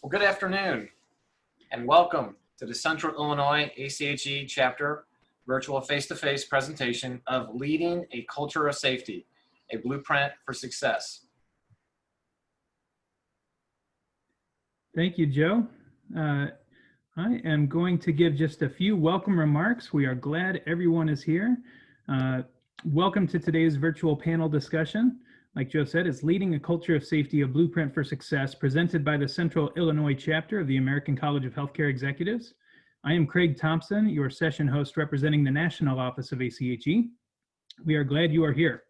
Well, good afternoon and welcome to the Central Illinois ACHE Chapter virtual face-to-face presentation of Leading a Culture of Safety, a Blueprint for Success. Thank you, Joe. I am going to give just a few welcome remarks. We are glad everyone is here. Welcome to today's virtual panel discussion. Like Joe said, it's Leading a Culture of Safety, a Blueprint for Success, presented by the Central Illinois Chapter of the American College of Healthcare Executives. I am Craig Thompson, your session host representing the National Office of ACHE. We are glad you are here.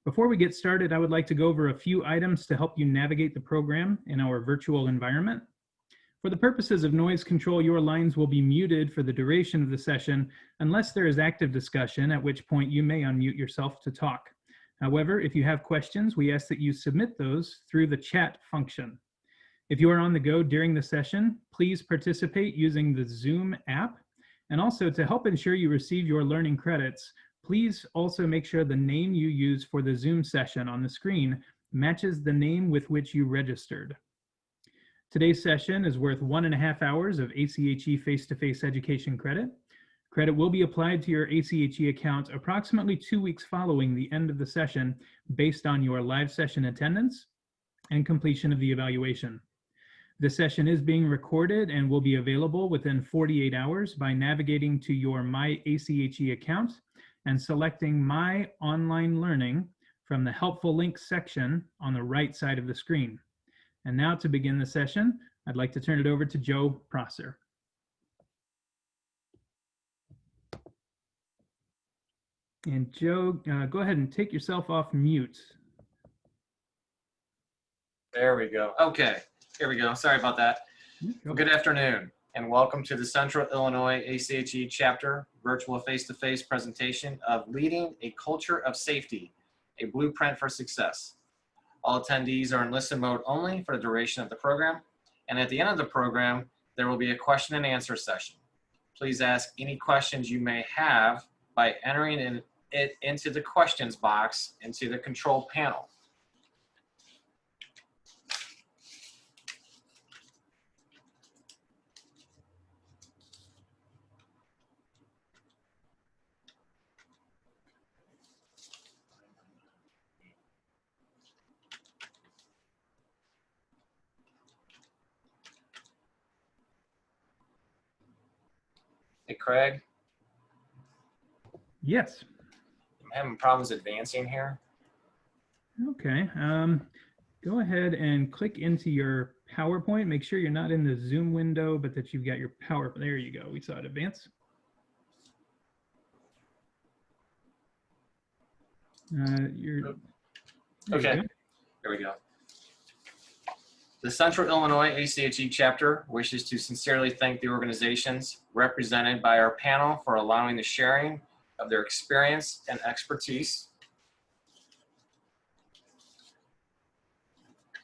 Before we get started, I would like to go over a few items to help you navigate the program in our virtual environment. For the purposes of noise control, your lines will be muted for the duration of the session unless there is active discussion, at which point you may unmute yourself to talk. However, if you have questions, we ask that you submit those through the chat function. If you are on the go during the session, please participate using the Zoom app. And also, to help ensure you receive your learning credits, please also make sure the name you use for the Zoom session on the screen matches the name with which you registered. Today's session is worth 1.5 hours of ACHE face-to-face education credit. Credit will be applied to your ACHE account approximately 2 weeks following the end of the session based on your live session attendance and completion of the evaluation. This session is being recorded and will be available within 48 hours by navigating to your My ACHE account and selecting My Online Learning from the Helpful Links section on the right side of the screen. And now to begin the session, I'd like to turn it over to Joe Prosser. And Joe, go ahead and take yourself off mute. There we go. Okay, here we go. Sorry about that. Well, good afternoon and welcome to the Central Illinois ACHE Chapter virtual face-to-face presentation of Leading a Culture of Safety, a Blueprint for Success. All attendees are in listen mode only for the duration of the program, and at the end of the program, there will be a question and answer session. Please ask any questions you may have by entering it into the questions box into the control panel. Hey, Craig. Yes. I'm having problems advancing here. Okay. Go ahead and click into your PowerPoint. Make sure you're not in the Zoom window, but that you've got your There you go. We saw it advance. Okay. Here we go. The Central Illinois ACHE Chapter wishes to sincerely thank the organizations represented by our panel for allowing the sharing of their experience and expertise.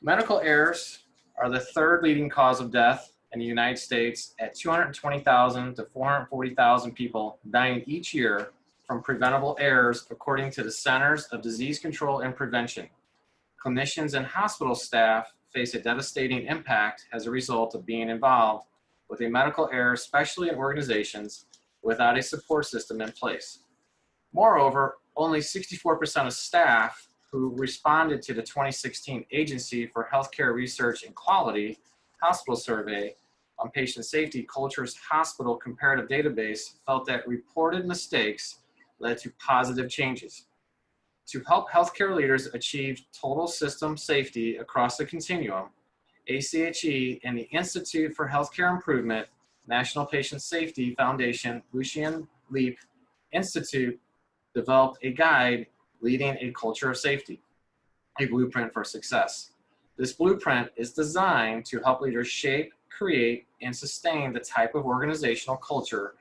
Medical errors are the third leading cause of death in the United States at 220,000 to 440,000 people dying each year from preventable errors, according to the Centers of Disease Control and Prevention. Clinicians and hospital staff face a devastating impact as a result of being involved with a medical error, especially in organizations without a support system in place. Moreover, only 64% of staff who responded to the 2016 Agency for Healthcare Research and Quality Hospital Survey on Patient Safety Culture's Hospital Comparative Database felt that reported mistakes led to positive changes. To help healthcare leaders achieve total system safety across the continuum, ACHE and the Institute for Healthcare Improvement, National Patient Safety Foundation, Lucian Leap Institute developed a guide, Leading a Culture of Safety, a Blueprint for Success. This blueprint is designed to help leaders shape, create, and sustain the type of organizational culture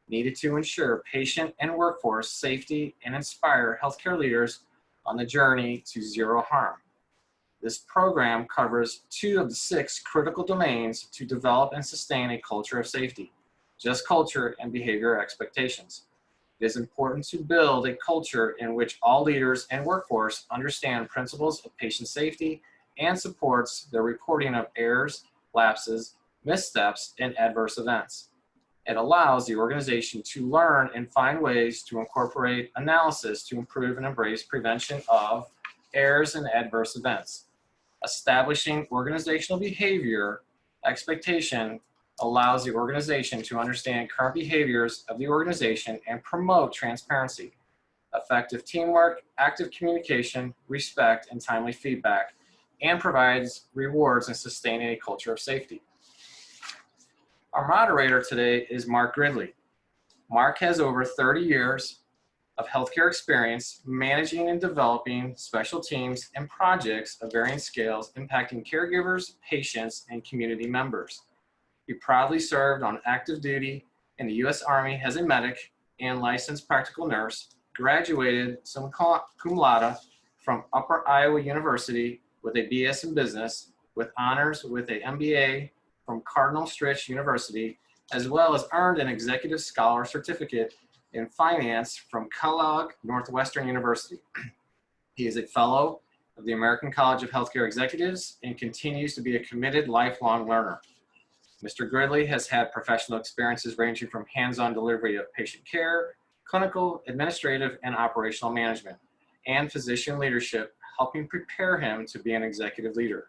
needed to ensure patient and workforce safety and inspire healthcare leaders on the journey to zero harm. This program covers 2 of the 6 critical domains to develop and sustain a culture of safety: just culture and behavior expectations. It is important to build a culture in which all leaders and workforce understand principles of patient safety and supports the reporting of errors lapses, missteps, and adverse events. It allows the organization to learn and find ways to incorporate analysis to improve and embrace prevention of errors and adverse events. Establishing organizational behavior expectation allows the organization to understand current behaviors of the organization and promote transparency, effective teamwork, active communication, respect, and timely feedback, and provides rewards in sustaining a culture of safety. Our moderator today is Mark Gridley. Mark has over 30 years of healthcare experience managing and developing special teams and projects of varying scales impacting caregivers, patients, and community members. He proudly served on active duty in the U.S. Army as a medic and licensed practical nurse, graduated summa cum laude from Upper Iowa University with a BS in business, with honors with a MBA from Cardinal Stritch University, as well as earned an executive scholar certificate in finance from Kellogg Northwestern University. He is a fellow of the American College of Healthcare Executives and continues to be a committed lifelong learner. Mr. Gridley has had professional experiences ranging from hands-on delivery of patient care, clinical, administrative, and operational management, and physician leadership, helping prepare him to be an executive leader.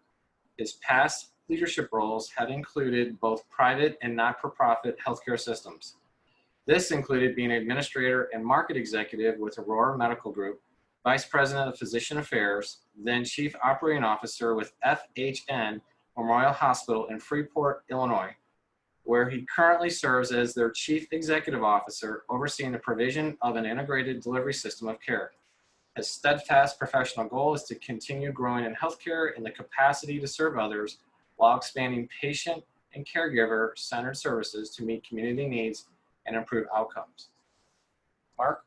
His past leadership roles have included both private and not-for-profit healthcare systems. This included being an administrator and market executive with Aurora Medical Group, vice president of physician affairs, then chief operating officer with FHN Memorial Hospital in Freeport, Illinois, where he currently serves as their chief executive officer, overseeing the provision of an integrated delivery system of care. His steadfast professional goal is to continue growing in healthcare in the capacity to serve others while expanding patient and caregiver-centered services to meet community needs and improve outcomes. Mark?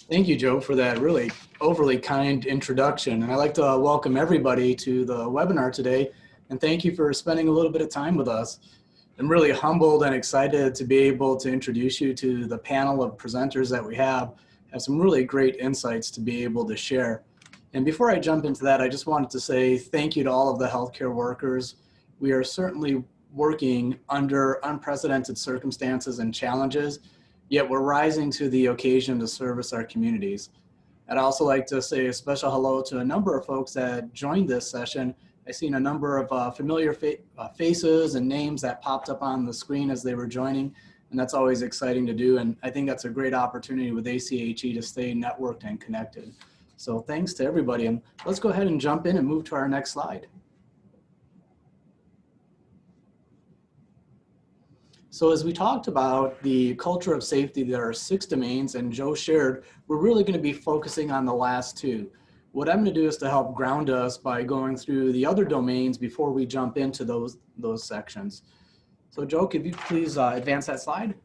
Thank you, Joe, for that really overly kind introduction. And I'd like to welcome everybody to the webinar today. And thank you for spending a little bit of time with us. I'm really humbled and excited to be able to introduce you to the panel of presenters that we have some really great insights to be able to share. And before I jump into that, I just wanted to say thank you to all of the healthcare workers. We are certainly working under unprecedented circumstances and challenges, yet we're rising to the occasion to service our communities. I'd also like to say a special hello to a number of folks that joined this session. I've seen a number of familiar faces and names that popped up on the screen as they were joining, and that's always exciting to do. And I think that's a great opportunity with ACHE to stay networked and connected. So thanks to everybody, and let's go ahead and jump in and move to our next slide. So as we talked about the culture of safety, there are 6 domains, and Joe shared, we're really going to be focusing on the last 2. What I'm going to do is to help ground us by going through the other domains before we jump into those sections. So Joe, could you please advance that slide?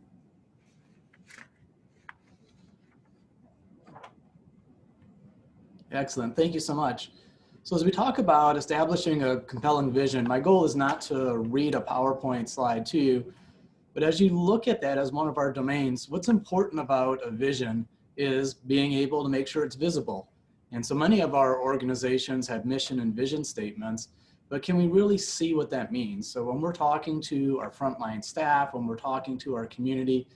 Excellent, thank you so much. So as we talk about establishing a compelling vision, my goal is not to read a PowerPoint slide to you, but as you look at that as one of our domains, what's important about a vision is being able to make sure it's visible. And so many of our organizations have mission and vision statements, but can we really see what that means? So when we're talking to our frontline staff, when we're talking to our community,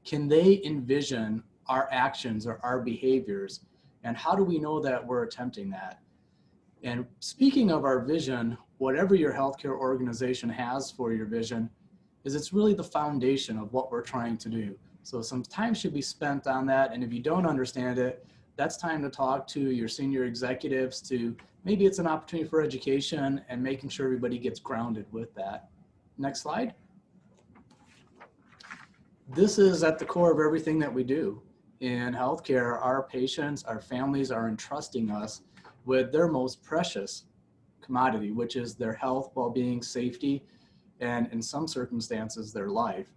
can they envision our actions or our behaviors? And how do we know that we're attempting that? And speaking of our vision, whatever your healthcare organization has for your vision, is it's really the foundation of what we're trying to do. So some time should be spent on that. And if you don't understand it, that's time to talk to your senior executives to, maybe it's an opportunity for education and making sure everybody gets grounded with that. Next slide. This is at the core of everything that we do. In healthcare, our patients, our families are entrusting us with their most precious commodity, which is their health, well-being, safety, and in some circumstances, their life.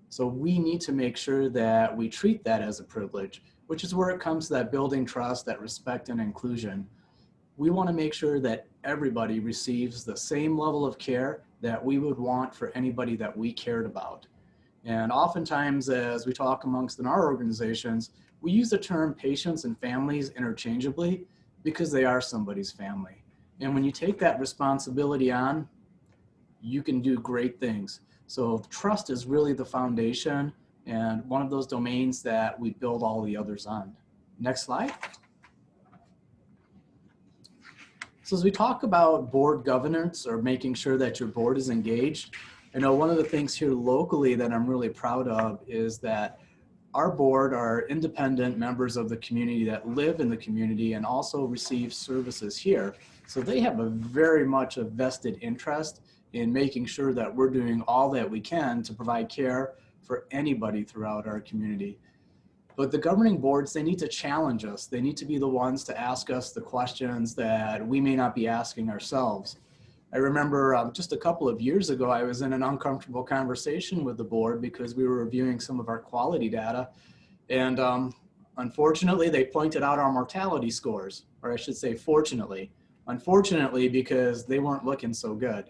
So we need to make sure that we treat that as a privilege, which is where it comes to that building trust, that respect and inclusion. We want to make sure that everybody receives the same level of care that we would want for anybody that we cared about. And oftentimes, as we talk amongst in our organizations, we use the term patients and families interchangeably because they are somebody's family. And when you take that responsibility on, you can do great things. So trust is really the foundation and one of those domains that we build all the others on. Next slide. So as we talk about board governance or making sure that your board is engaged, I know one of the things here locally that I'm really proud of is that our board are independent members of the community that live in the community and also receive services here. So they have a very much a vested interest in making sure that we're doing all that we can to provide care for anybody throughout our community. But the governing boards, they need to challenge us. They need to be the ones to ask us the questions that we may not be asking ourselves. I remember just a couple of years ago, I was in an uncomfortable conversation with the board because we were reviewing some of our quality data. And unfortunately, they pointed out our mortality scores, or I should say fortunately. Unfortunately, because they weren't looking so good.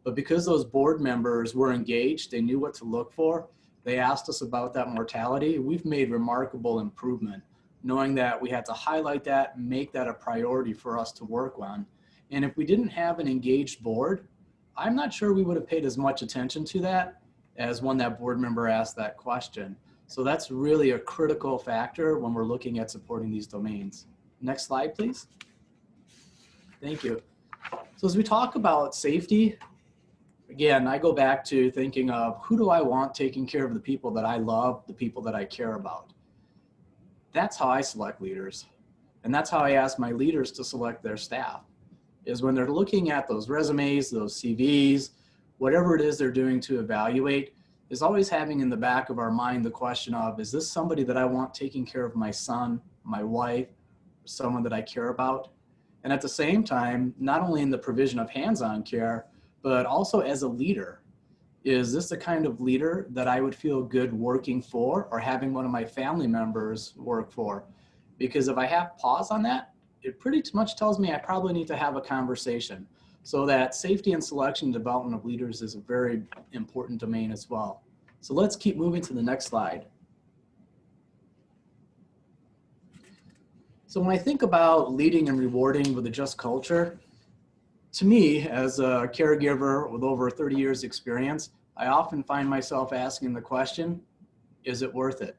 But because those board members were engaged, they knew what to look for. They asked us about that mortality. We've made remarkable improvement, knowing that we had to highlight that, make that a priority for us to work on. And if we didn't have an engaged board, I'm not sure we would have paid as much attention to that as when that board member asked that question. So that's really a critical factor when we're looking at supporting these domains. Next slide, please. Thank you. So as we talk about safety, again, I go back to thinking of who do I want taking care of the people that I love, the people that I care about. That's how I select leaders. And that's how I ask my leaders to select their staff, is when they're looking at those resumes, those CVs, whatever it is they're doing to evaluate, is always having in the back of our mind the question of, is this somebody that I want taking care of my son, my wife, someone that I care about? And at the same time, not only in the provision of hands-on care, but also as a leader, is this the kind of leader that I would feel good working for or having one of my family members work for? Because if I have pause on that, it pretty much tells me I probably need to have a conversation. So that safety and selection and development of leaders is a very important domain as well. So let's keep moving to the next slide. So when I think about leading and rewarding with a just culture, to me, as a caregiver with over 30 years experience, I often find myself asking the question, is it worth it?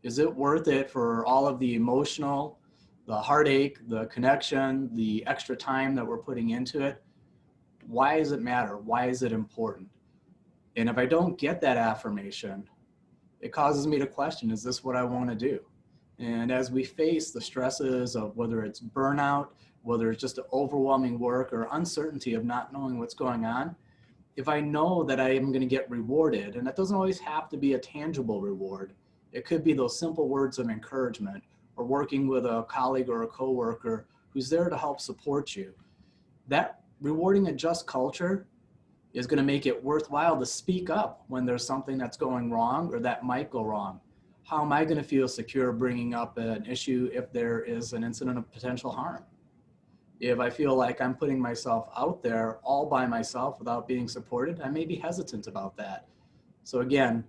Is it worth it for all of the emotional, the heartache, the connection, the extra time that we're putting into it? Why does it matter? Why is it important? And if I don't get that affirmation, it causes me to question, is this what I want to do? And as we face the stresses of whether it's burnout, whether it's just overwhelming work or uncertainty of not knowing what's going on, if I know that I am going to get rewarded, and that doesn't always have to be a tangible reward, it could be those simple words of encouragement or working with a colleague or a coworker who's there to help support you. That rewarding a just culture is going to make it worthwhile to speak up when there's something that's going wrong or that might go wrong. How am I going to feel secure bringing up an issue if there is an incident of potential harm? If I feel like I'm putting myself out there all by myself without being supported, I may be hesitant about that. So again,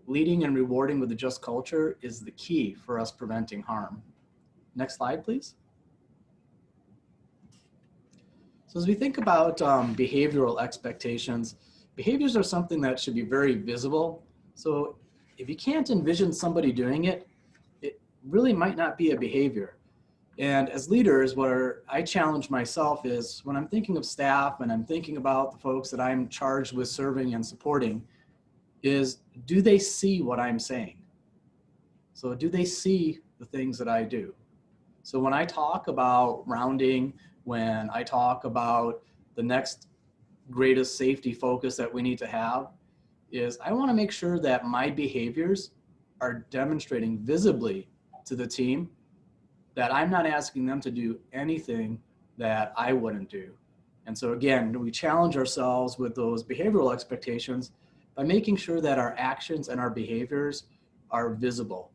leading and rewarding with a just culture is the key for us preventing harm. Next slide, please. So as we think about behavioral expectations, behaviors are something that should be very visible. So if you can't envision somebody doing it, it really might not be a behavior. And as leaders, what I challenge myself is when I'm thinking of staff and I'm thinking about the folks that I'm charged with serving and supporting, is do they see what I'm saying? So do they see the things that I do? So when I talk about rounding, when I talk about the next greatest safety focus that we need to have, is I want to make sure that my behaviors are demonstrating visibly to the team that I'm not asking them to do anything that I wouldn't do. And so again, we challenge ourselves with those behavioral expectations by making sure that our actions and our behaviors are visible.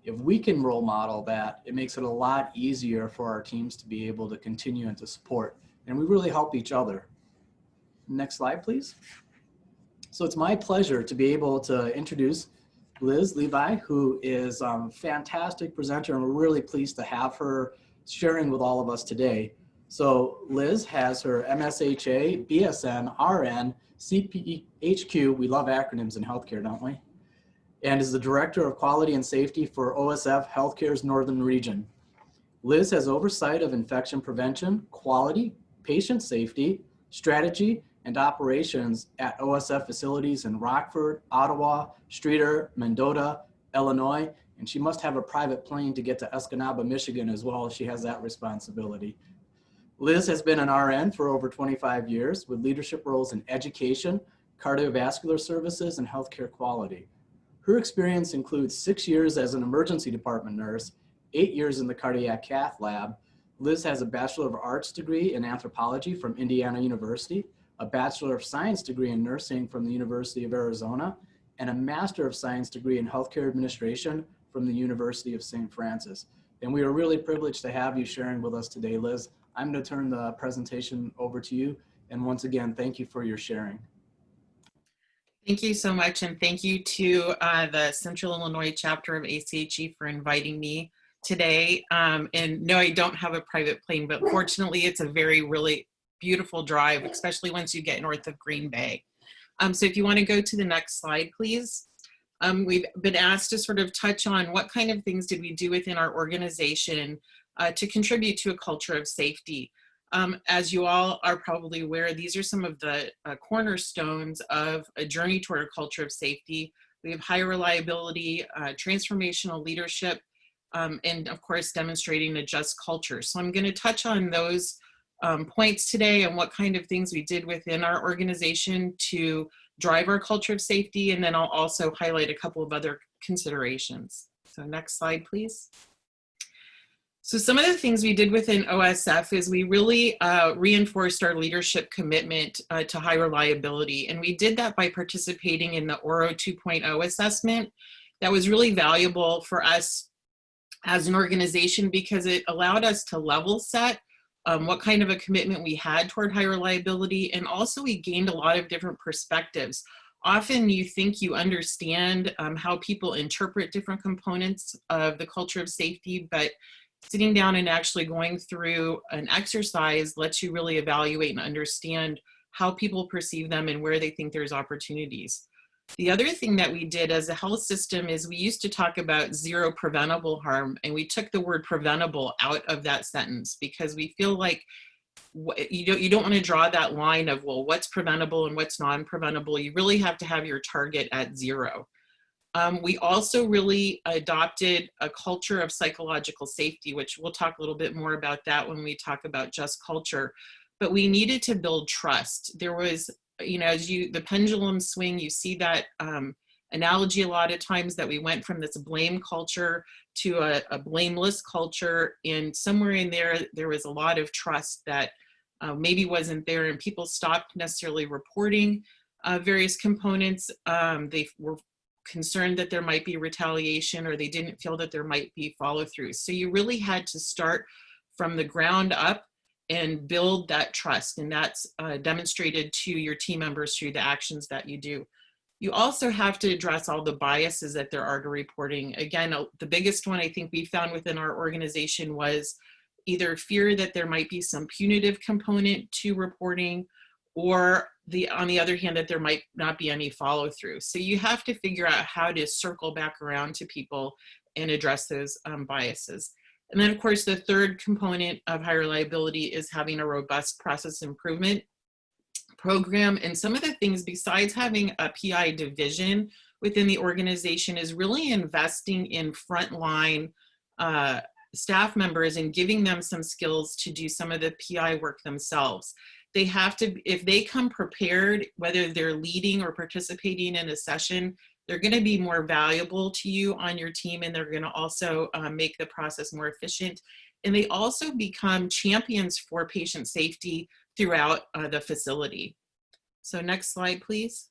If we can role model that, it makes it a lot easier for our teams to be able to continue and to support. And we really help each other. Next slide, please. So it's my pleasure to be able to introduce Liz Levi, who is a fantastic presenter, and we're really pleased to have her sharing with all of us today. So Liz has her MSHA, BSN, RN, CPHQ, we love acronyms in healthcare, don't we? And is the Director of Quality and Safety for OSF Healthcare's Northern Region. Liz has oversight of infection prevention, quality, patient safety, strategy, and operations at OSF facilities in Rockford, Ottawa, Streator, Mendota, Illinois, and she must have a private plane to get to Escanaba, Michigan as well. She has that responsibility. Liz has been an RN for over 25 years with leadership roles in education, cardiovascular services, and healthcare quality. Her experience includes 6 years as an emergency department nurse, 8 years in the cardiac cath lab. Liz has a Bachelor of Arts degree in anthropology from Indiana University, a Bachelor of Science degree in nursing from the University of Arizona, and a Master of Science degree in healthcare administration from the University of St. Francis. And we are really privileged to have you sharing with us today, Liz. I'm going to turn the presentation over to you. And once again, thank you for your sharing. Thank you so much, and thank you to the Central Illinois chapter of ACHE for inviting me today. And no, I don't have a private plane, but fortunately it's a really beautiful drive, especially once you get north of Green Bay. So if you want to go to the next slide, please. We've been asked to sort of touch on what kind of things did we do within our organization to contribute to a culture of safety. As you all are probably aware, these are some of the cornerstones of a journey toward a culture of safety. We have high reliability, transformational leadership, and of course, demonstrating a just culture. So I'm going to touch on those points today and what kind of things we did within our organization to drive our culture of safety. And then I'll also highlight a couple of other considerations. So next slide, please. So some of the things we did within OSF is we really reinforced our leadership commitment to high reliability. And we did that by participating in the ORO 2.0 assessment. That was really valuable for us as an organization because it allowed us to level set what kind of a commitment we had toward high reliability. And also we gained a lot of different perspectives. Often you think you understand how people interpret different components of the culture of safety, but sitting down and actually going through an exercise lets you really evaluate and understand how people perceive them and where they think there's opportunities. The other thing that we did as a health system is we used to talk about zero preventable harm, and we took the word preventable out of that sentence because we feel like you don't want to draw that line of, well, what's preventable and what's non-preventable. You really have to have your target at zero. We also really adopted a culture of psychological safety, which we'll talk a little bit more about that when we talk about just culture. But we needed to build trust. There was, as the pendulum swing, you see that analogy a lot of times that we went from this blame culture to a blameless culture. And somewhere in there was a lot of trust that maybe wasn't there, and people stopped necessarily reporting various components. They were concerned that there might be retaliation, or they didn't feel that there might be follow through. So you really had to start from the ground up and build that trust. And that's demonstrated to your team members through the actions that you do. You also have to address all the biases that there are to reporting. Again, the biggest one I think we found within our organization was either fear that there might be some punitive component to reporting, or on the other hand, that there might not be any follow through. So you have to figure out how to circle back around to people and address those biases. And then of course, the third component of high reliability is having a robust process improvement program. And some of the things besides having a PI division within the organization is really investing in frontline staff members and giving them some skills to do some of the PI work themselves. They have to, if they come prepared, whether they're leading or participating in a session, they're going to be more valuable to you on your team, and they're going to also make the process more efficient. And they also become champions for patient safety throughout the facility. So next slide, please.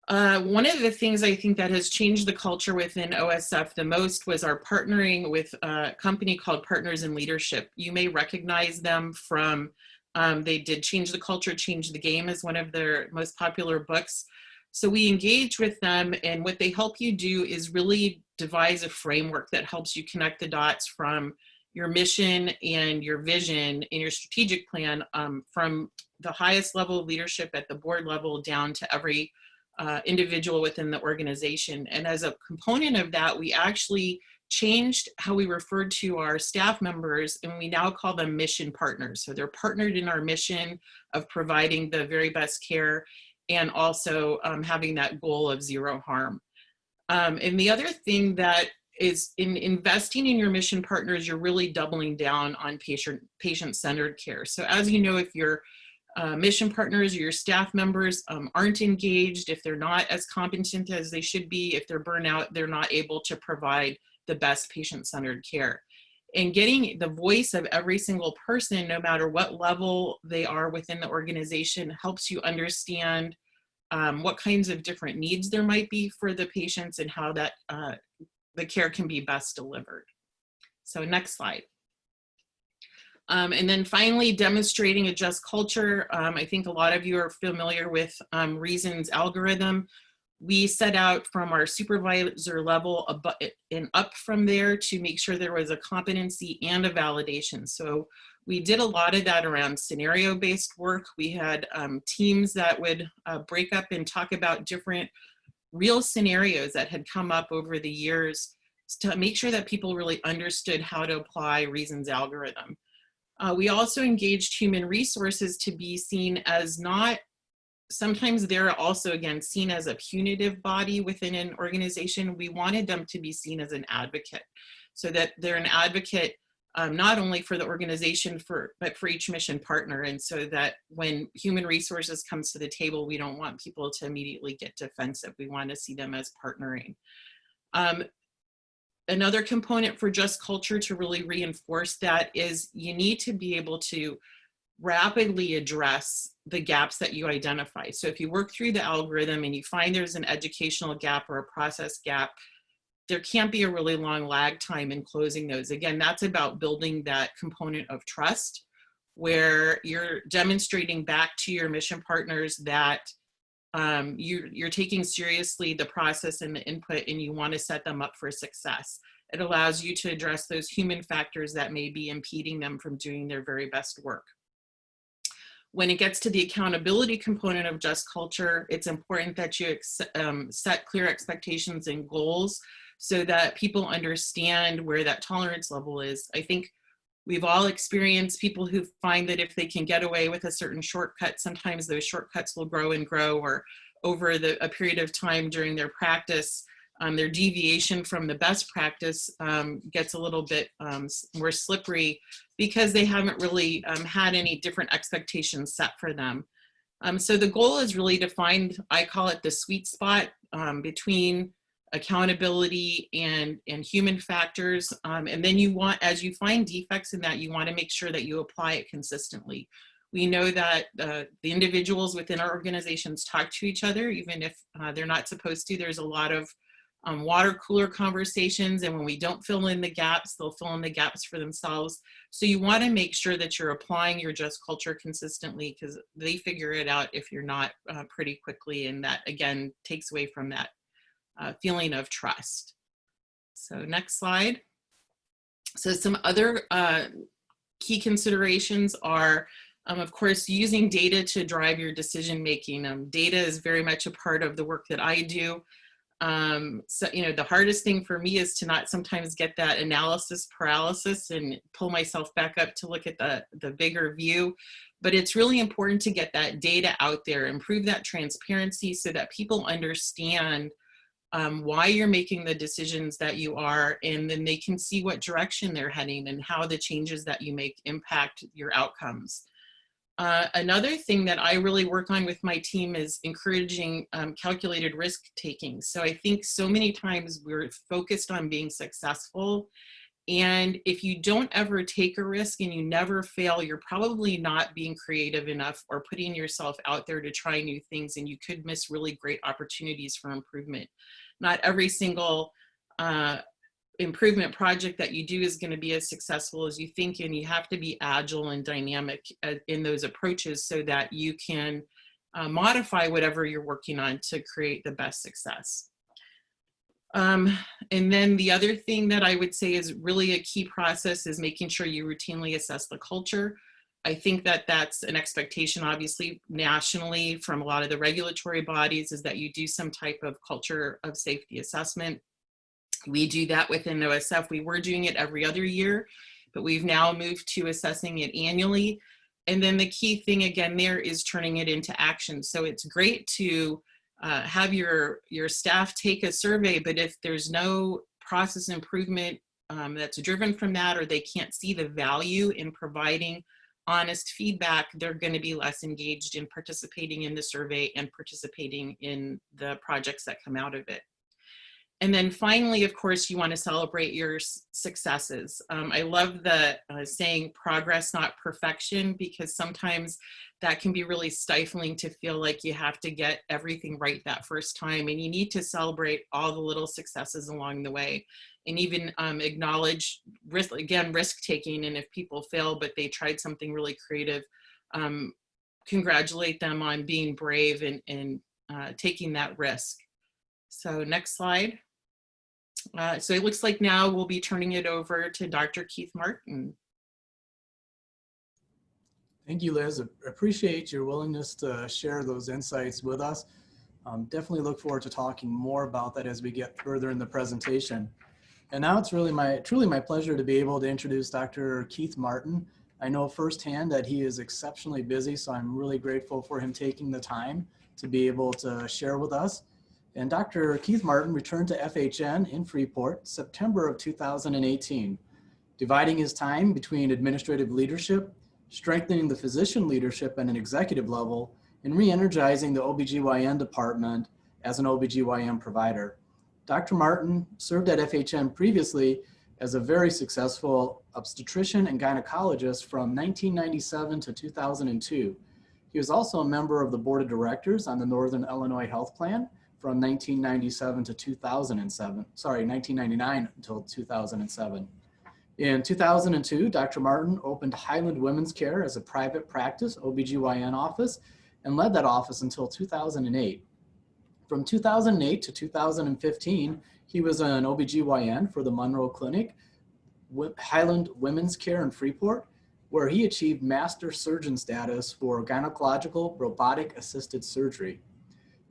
One of the things I think that has changed the culture within OSF the most was our partnering with a company called Partners in Leadership. You may recognize them from, they did Change the Culture, Change the Game as one of their most popular books. So we engage with them, and what they help you do is really devise a framework that helps you connect the dots from your mission and your vision and your strategic plan from the highest level of leadership at the board level down to every individual within the organization. And as a component of that, we actually changed how we referred to our staff members, and we now call them mission partners. So they're partnered in our mission of providing the very best care and also having that goal of zero harm. And the other thing that is in investing in your mission partners, you're really doubling down on patient-centered care. So as you know, if your mission partners or your staff members aren't engaged, if they're not as competent as they should be, if they're burnout, they're not able to provide the best patient-centered care. And getting the voice of every single person, no matter what level they are within the organization, helps you understand what kinds of different needs there might be for the patients and how that the care can be best delivered. So next slide. And then finally, demonstrating a just culture. I think a lot of you are familiar with Reason's algorithm. We set out from our supervisor level and up from there to make sure there was a competency and a validation. So we did a lot of that around scenario-based work. We had teams that would break up and talk about different real scenarios that had come up over the years to make sure that people really understood how to apply Reason's algorithm. We also engaged human resources to be seen as not, sometimes they're also, again, seen as a punitive body within an organization. We wanted them to be seen as an advocate, so that they're an advocate not only for the organization, but for each mission partner. And so that when human resources comes to the table, we don't want people to immediately get defensive. We want to see them as partnering. Another component for just culture to really reinforce that is you need to be able to rapidly address the gaps that you identify. So if you work through the algorithm and you find there's an educational gap or a process gap, there can't be a really long lag time in closing those. Again, that's about building that component of trust where you're demonstrating back to your mission partners that you're taking seriously the process and the input, and you want to set them up for success. It allows you to address those human factors that may be impeding them from doing their very best work. When it gets to the accountability component of just culture, it's important that you set clear expectations and goals so that people understand where that tolerance level is. I think we've all experienced people who find that if they can get away with a certain shortcut, sometimes those shortcuts will grow and grow, or over a period of time during their practice, their deviation from the best practice gets a little bit more slippery because they haven't really had any different expectations set for them. So the goal is really to find, I call it the sweet spot between accountability and human factors. And then you want, as you find defects in that, you want to make sure that you apply it consistently. We know that the individuals within our organizations talk to each other, even if they're not supposed to. There's a lot of water cooler conversations, and when we don't fill in the gaps, they'll fill in the gaps for themselves. So you want to make sure that you're applying your just culture consistently, because they figure it out if you're not pretty quickly, and that again takes away from that feeling of trust. So next slide. So some other key considerations are, of course, using data to drive your decision making. Data is very much a part of the work that I do. So, you know, the hardest thing for me is to not sometimes get that analysis paralysis and pull myself back up to look at the bigger view. But it's really important to get that data out there, improve that transparency so that people understand why you're making the decisions that you are, and then they can see what direction they're heading and how the changes that you make impact your outcomes. Another thing that I really work on with my team is encouraging calculated risk taking. So I think so many times we're focused on being successful, and if you don't ever take a risk and you never fail, you're probably not being creative enough or putting yourself out there to try new things, and you could miss really great opportunities for improvement. Not every single improvement project that you do is going to be as successful as you think, and you have to be agile and dynamic in those approaches so that you can modify whatever you're working on to create the best success. And then the other thing that I would say is really a key process is making sure you routinely assess the culture. I think that that's an expectation, obviously, nationally from a lot of the regulatory bodies, is that you do some type of culture of safety assessment. We do that within OSF. We were doing it every other year, but we've now moved to assessing it annually. And then the key thing again there is turning it into action. So it's great to have your staff take a survey, but if there's no process improvement that's driven from that, or they can't see the value in providing honest feedback, they're going to be less engaged in participating in the survey and participating in the projects that come out of it. And then finally, of course, you want to celebrate your successes. I love the saying progress, not perfection, because sometimes that can be really stifling to feel like you have to get everything right that first time. And you need to celebrate all the little successes along the way, and even acknowledge risk, again, risk taking. And if people fail, but they tried something really creative, congratulate them on being brave and taking that risk. So next slide. So it looks like now we'll be turning it over to Dr. Keith Martin. Thank you, Liz. Appreciate your willingness to share those insights with us. Definitely look forward to talking more about that as we get further in the presentation. And now it's really truly my pleasure to be able to introduce Dr. Keith Martin. I know firsthand that he is exceptionally busy, so I'm really grateful for him taking the time to be able to share with us. And Dr. Keith Martin returned to FHN in Freeport, September of 2018, dividing his time between administrative leadership, strengthening the physician leadership at an executive level, and re-energizing the OBGYN department as an OBGYN provider. Dr. Martin served at FHN previously as a very successful obstetrician and gynecologist from 1997 to 2002. He was also a member of the board of directors on the Northern Illinois Health Plan from 1997 to 2007, 1999 until 2007. In 2002, Dr. Martin opened Highland Women's Care as a private practice OBGYN office and led that office until 2008. From 2008 to 2015, he was an OBGYN for the Monroe Clinic, Highland Women's Care in Freeport, where he achieved master surgeon status for gynecological robotic assisted surgery.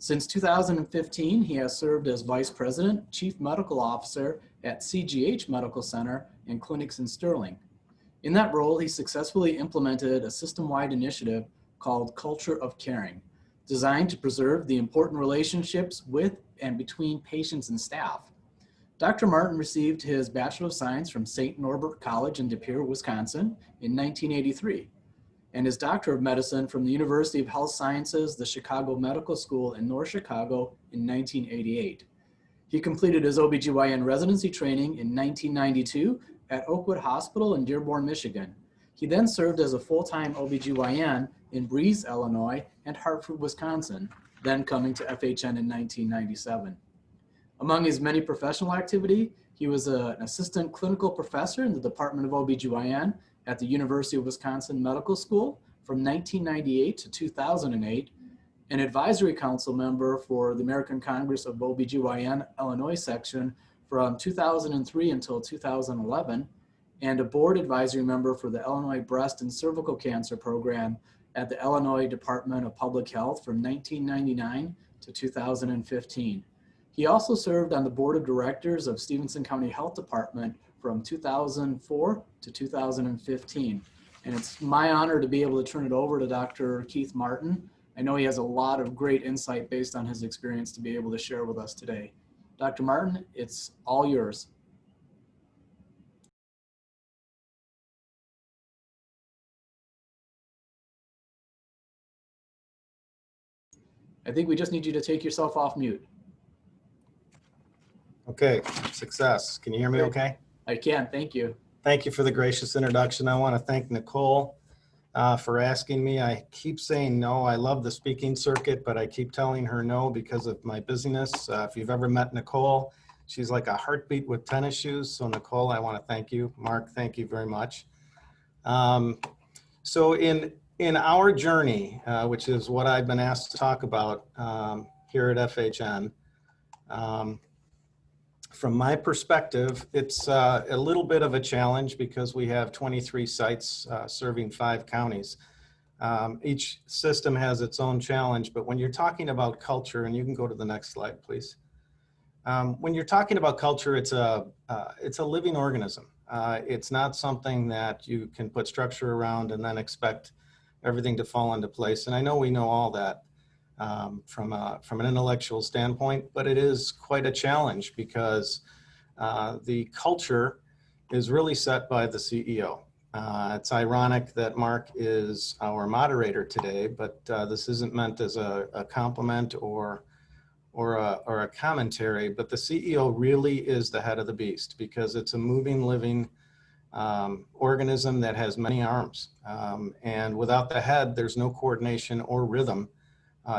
Since 2015, he has served as Vice President, Chief Medical Officer at CGH Medical Center and clinics in Sterling. In that role, he successfully implemented a system-wide initiative called Culture of Caring, designed to preserve the important relationships with and between patients and staff. Dr. Martin received his Bachelor of Science from St. Norbert College in De Pere, Wisconsin in 1983. And his Doctor of Medicine from the University of Health Sciences, the Chicago Medical School in North Chicago in 1988. He completed his OBGYN residency training in 1992 at Oakwood Hospital in Dearborn, Michigan. He then served as a full-time OBGYN in Breese, Illinois, and Hartford, Wisconsin, then coming to FHN in 1997. Among his many professional activity, he was an assistant clinical professor in the Department of OBGYN at the University of Wisconsin Medical School from 1998 to 2008, an advisory council member for the American Congress of OBGYN Illinois section from 2003 until 2011, and a board advisory member for the Illinois Breast and Cervical Cancer Program at the Illinois Department of Public Health from 1999 to 2015. He also served on the board of directors of Stevenson County Health Department from 2004 to 2015. And it's my honor to be able to turn it over to Dr. Keith Martin. I know he has a lot of great insight based on his experience to be able to share with us today. Dr. Martin, it's all yours. I think we just need you to take yourself off mute. Okay, success. Can you hear me okay? I can, thank you. Thank you for the gracious introduction. I want to thank Nicole for asking me. I keep saying no. I love the speaking circuit, but I keep telling her no because of my busyness. If you've ever met Nicole, she's like a heartbeat with tennis shoes. So Nicole, I want to thank you. Mark, thank you very much. So in our journey, which is what I've been asked to talk about here at FHN, From my perspective, it's a little bit of a challenge because we have 23 sites serving 5 counties. Each system has its own challenge, but when you're talking about culture, and you can go to the next slide, please. When you're talking about culture, it's a living organism. It's not something that you can put structure around and then expect everything to fall into place. And I know we know all that from an intellectual standpoint, but it is quite a challenge because the culture is really set by the CEO. It's ironic that Mark is our moderator today, but this isn't meant as a compliment or a commentary, but the CEO really is the head of the beast because it's a moving, living organism that has many arms. And without the head, there's no coordination or rhythm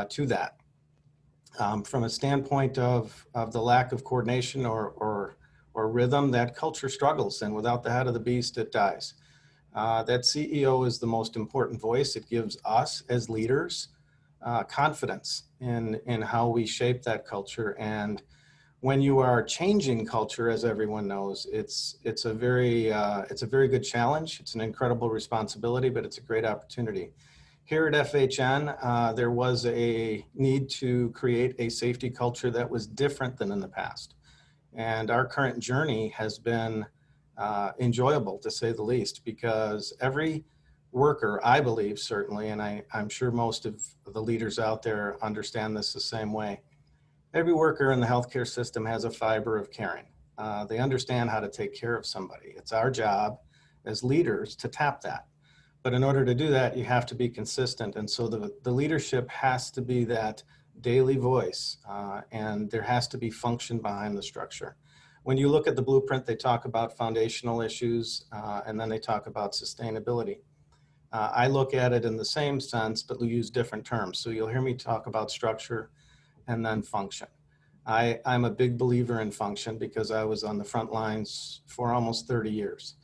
to that. From a standpoint of the lack of coordination or rhythm, that culture struggles, and without the head of the beast, it dies. That CEO is the most important voice. It gives us as leaders confidence in how we shape that culture. And when you are changing culture, as everyone knows, it's a very good challenge. It's an incredible responsibility, but it's a great opportunity. Here at FHN, there was a need to create a safety culture that was different than in the past. And our current journey has been enjoyable, to say the least, because every worker, I believe, certainly, and I'm sure most of the leaders out there understand this the same way, every worker in the healthcare system has a fiber of caring. They understand how to take care of somebody. It's our job as leaders to tap that. But in order to do that, you have to be consistent. And so the leadership has to be that daily voice, and there has to be function behind the structure. When you look at the blueprint, they talk about foundational issues, and then they talk about sustainability. I look at it in the same sense, but we use different terms. So you'll hear me talk about structure and then function. I'm a big believer in function because I was on the front lines for almost 30 years.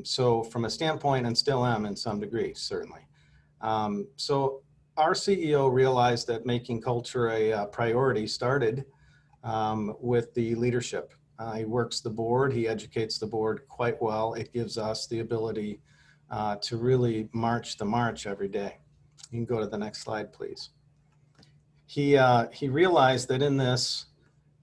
So from a standpoint, and still am in some degree, certainly. So our CEO realized that making culture a priority started with the leadership. He works the board, he educates the board quite well. It gives us the ability to really march the march every day. You can go to the next slide, please. He realized that in this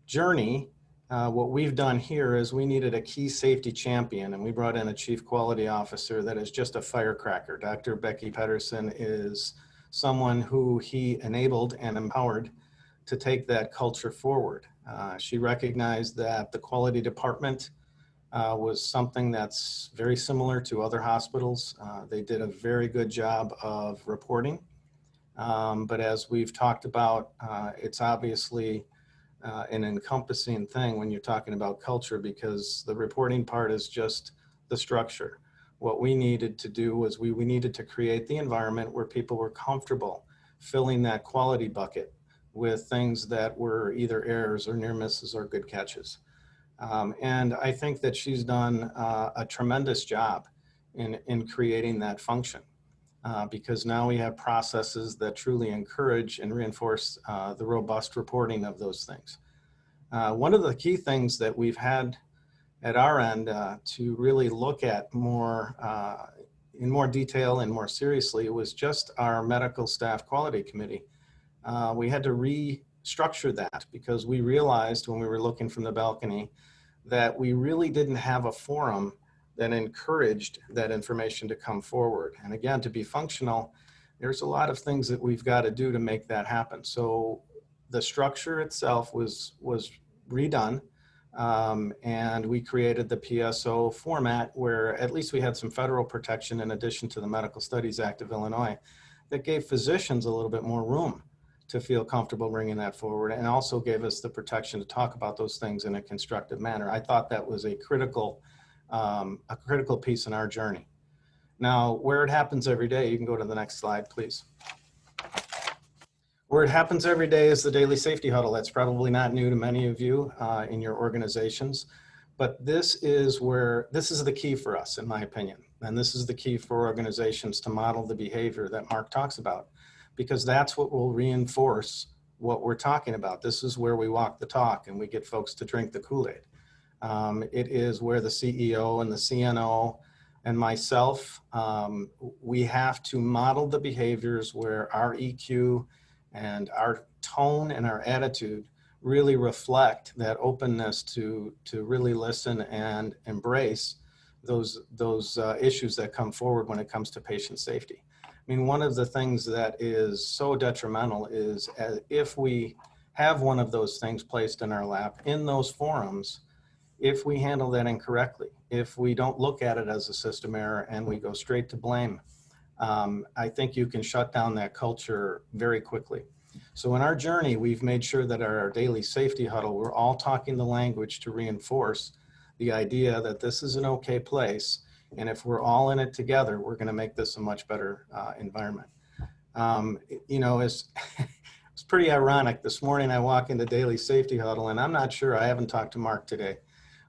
journey, what we've done here is we needed a key safety champion, and we brought in a chief quality officer that is just a firecracker. Dr. Becky Pedersen is someone who he enabled and empowered to take that culture forward. She recognized that the quality department was something that's very similar to other hospitals. They did a very good job of reporting. But as we've talked about, it's obviously an encompassing thing when you're talking about culture, because the reporting part is just the structure. What we needed to do was we needed to create the environment where people were comfortable filling that quality bucket with things that were either errors or near misses or good catches. And I think that she's done a tremendous job in creating that function. Because now we have processes that truly encourage and reinforce the robust reporting of those things. One of the key things that we've had at our end to really look at more in more detail and more seriously was just our medical staff quality committee. We had to restructure that because we realized when we were looking from the balcony that we really didn't have a forum that encouraged that information to come forward. And again, to be functional, there's a lot of things that we've got to do to make that happen. So the structure itself was redone, and we created the PSO format where at least we had some federal protection in addition to the Medical Studies Act of Illinois that gave physicians a little bit more room to feel comfortable bringing that forward, and also gave us the protection to talk about those things in a constructive manner. I thought that was a critical piece in our journey. Now, where it happens every day, you can go to the next slide, please. Where it happens every day is the daily safety huddle. That's probably not new to many of you in your organizations, but this is the key for us, in my opinion. And this is the key for organizations to model the behavior that Mark talks about, because that's what will reinforce what we're talking about. This is where we walk the talk and we get folks to drink the Kool-Aid. It is where the CEO and the CNO and myself, we have to model the behaviors where our EQ and our tone and our attitude really reflect that openness to really listen and embrace those issues that come forward when it comes to patient safety. I mean, one of the things that is so detrimental is if we have one of those things placed in our lap in those forums, if we handle that incorrectly, if we don't look at it as a system error and we go straight to blame, I think you can shut down that culture very quickly. So in our journey, we've made sure that our daily safety huddle, we're all talking the language to reinforce the idea that this is an okay place. And if we're all in it together, we're going to make this a much better environment. You know, it's pretty ironic. This morning I walk into daily safety huddle and I'm not sure, I haven't talked to Mark today,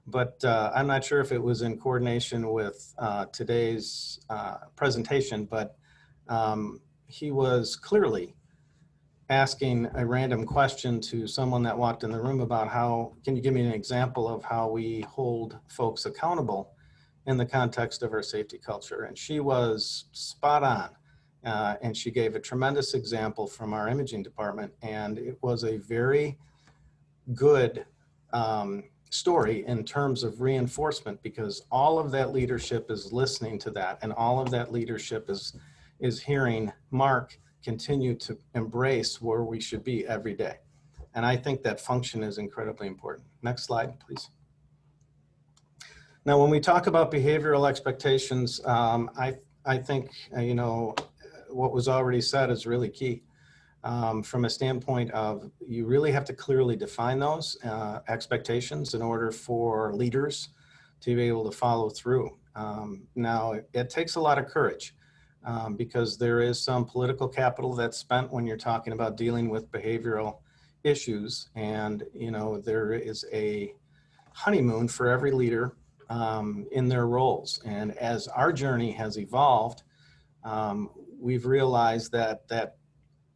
but I'm not sure if it was in coordination with today's presentation, but he was clearly asking a random question to someone that walked in the room about how, can you give me an example of how we hold folks accountable in the context of our safety culture? And she was spot on. And she gave a tremendous example from our imaging department. And it was a very good story in terms of reinforcement, because all of that leadership is listening to that. And all of that leadership is hearing Mark continue to embrace where we should be every day. And I think that function is incredibly important. Next slide, please. Now, when we talk about behavioral expectations, I think, you know, what was already said is really key. From a standpoint of, you really have to clearly define those expectations in order for leaders to be able to follow through. Now, it takes a lot of courage. Because there is some political capital that's spent when you're talking about dealing with behavioral issues. And, you know, there is a honeymoon for every leader in their roles. And as our journey has evolved, we've realized that that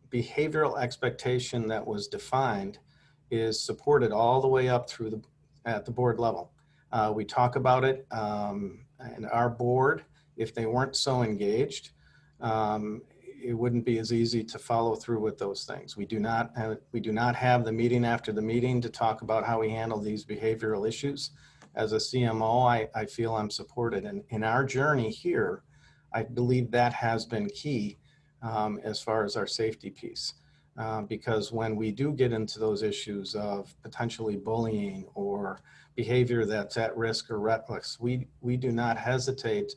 behavioral expectation that was defined is supported all the way up through at the board level. We talk about it, and our board, if they weren't so engaged, it wouldn't be as easy to follow through with those things. We do not have the meeting after the meeting to talk about how we handle these behavioral issues. As a CMO, I feel I'm supported. And in our journey here, I believe that has been key as far as our safety piece. Because when we do get into those issues of potentially bullying or behavior that's at risk or reckless, we do not hesitate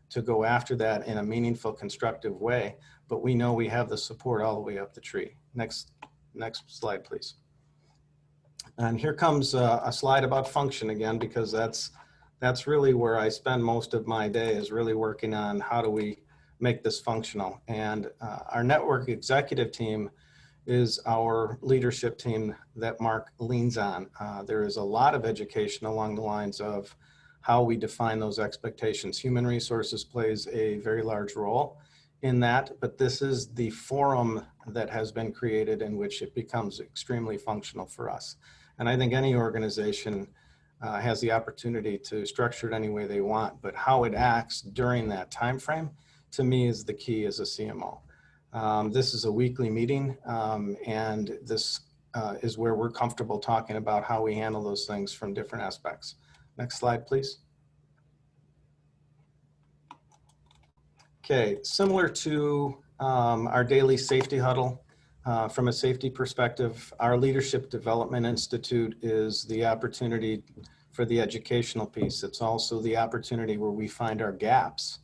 to go after that in a meaningful, constructive way, but we know we have the support all the way up the tree. Next slide, please. And here comes a slide about function again, because that's really where I spend most of my day, is really working on how do we make this functional. And our network executive team is our leadership team that Mark leans on. There is a lot of education along the lines of how we define those expectations. Human resources plays a very large role in that, but this is the forum that has been created in which it becomes extremely functional for us. And I think any organization has the opportunity to structure it any way they want, but how it acts during that time frame, to me, is the key as a CMO. This is a weekly meeting, and this is where we're comfortable talking about how we handle those things from different aspects. Next slide, please. Okay, similar to our daily safety huddle, from a safety perspective, our Leadership Development Institute is the opportunity for the educational piece. It's also the opportunity where we find our gaps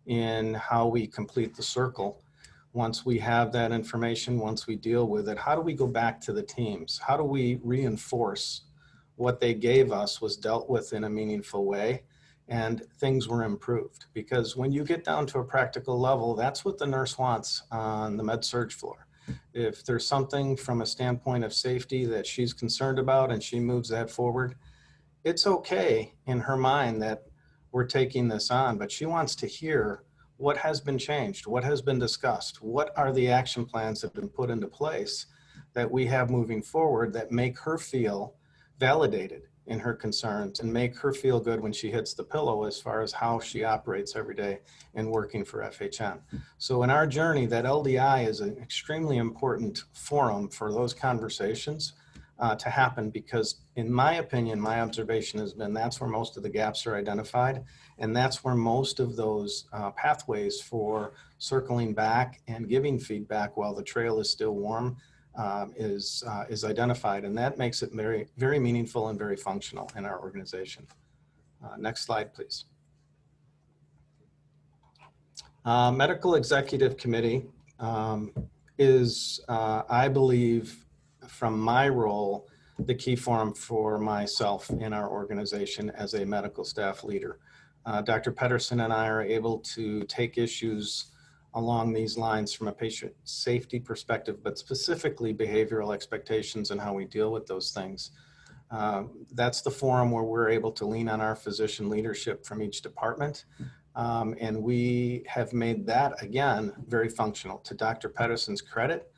in how we complete the circle. Once we have that information, once we deal with it, how do we go back to the teams? How do we reinforce what they gave us was dealt with in a meaningful way and things were improved? Because when you get down to a practical level, that's what the nurse wants on the med-surg floor. If there's something from a standpoint of safety that she's concerned about and she moves that forward, it's okay in her mind that we're taking this on, but she wants to hear what has been changed, what has been discussed, what are the action plans that have been put into place that we have moving forward that make her feel validated in her concerns and make her feel good when she hits the pillow as far as how she operates every day in working for FHN. So in our journey, that LDI is an extremely important forum for those conversations to happen, because in my opinion, my observation has been that's where most of the gaps are identified, and that's where most of those pathways for circling back and giving feedback while the trail is still warm is identified, and that makes it very, very meaningful and very functional in our organization. Next slide, please. Medical Executive Committee is, I believe, from my role, the key forum for myself in our organization as a medical staff leader. Dr. Pedersen and I are able to take issues along these lines from a patient safety perspective, but specifically behavioral expectations and how we deal with those things. That's the forum where we're able to lean on our physician leadership from each department. And we have made that, again, very functional. To Dr. Pedersen's credit,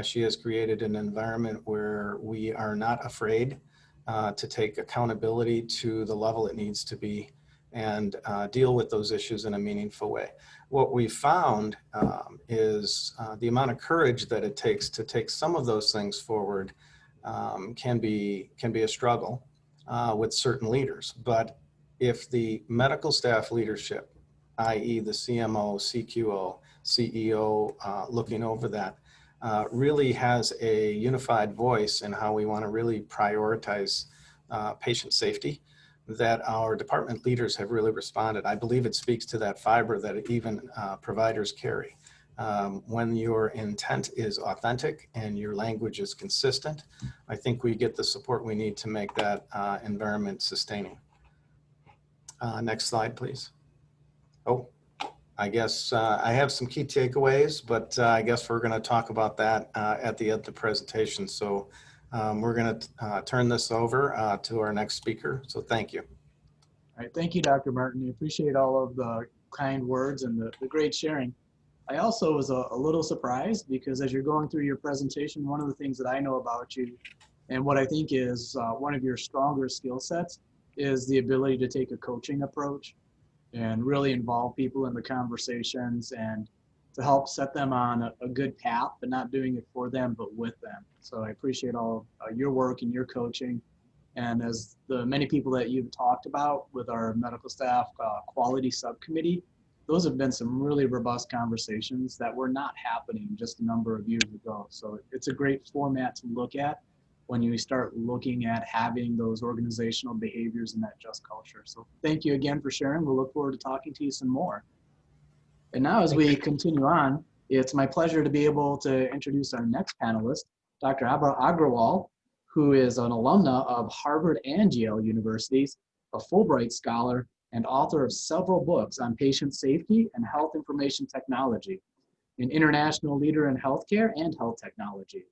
she has created an environment where we are not afraid to take accountability to the level it needs to be and deal with those issues in a meaningful way. What we found is the amount of courage that it takes to take some of those things forward can be a struggle with certain leaders. But if the medical staff leadership, i.e. the CMO, CQO, CEO looking over that, really has a unified voice in how we want to really prioritize patient safety, that our department leaders have really responded. I believe it speaks to that fiber that even providers carry. When your intent is authentic and your language is consistent, I think we get the support we need to make that environment sustaining. Next slide, please. Oh, I guess I have some key takeaways, but I guess we're going to talk about that at the end of the presentation. So we're going to turn this over to our next speaker. So thank you. All right, thank you, Dr. Martin. I appreciate all of the kind words and the great sharing. I also was a little surprised because as you're going through your presentation, one of the things that I know about you and what I think is one of your stronger skill sets is the ability to take a coaching approach and really involve people in the conversations and to help set them on a good path, but not doing it for them, but with them. So I appreciate all of your work and your coaching. And as the many people that you've talked about with our medical staff quality subcommittee, those have been some really robust conversations that were not happening just a number of years ago. So it's a great format to look at when you start looking at having those organizational behaviors and that just culture. So thank you again for sharing. We'll look forward to talking to you some more. And now as we continue on, it's my pleasure to be able to introduce our next panelist, Dr. Agrawal, who is an alumna of Harvard and Yale universities, a Fulbright scholar, and author of several books on patient safety and health information technology, an international leader in healthcare and health technology.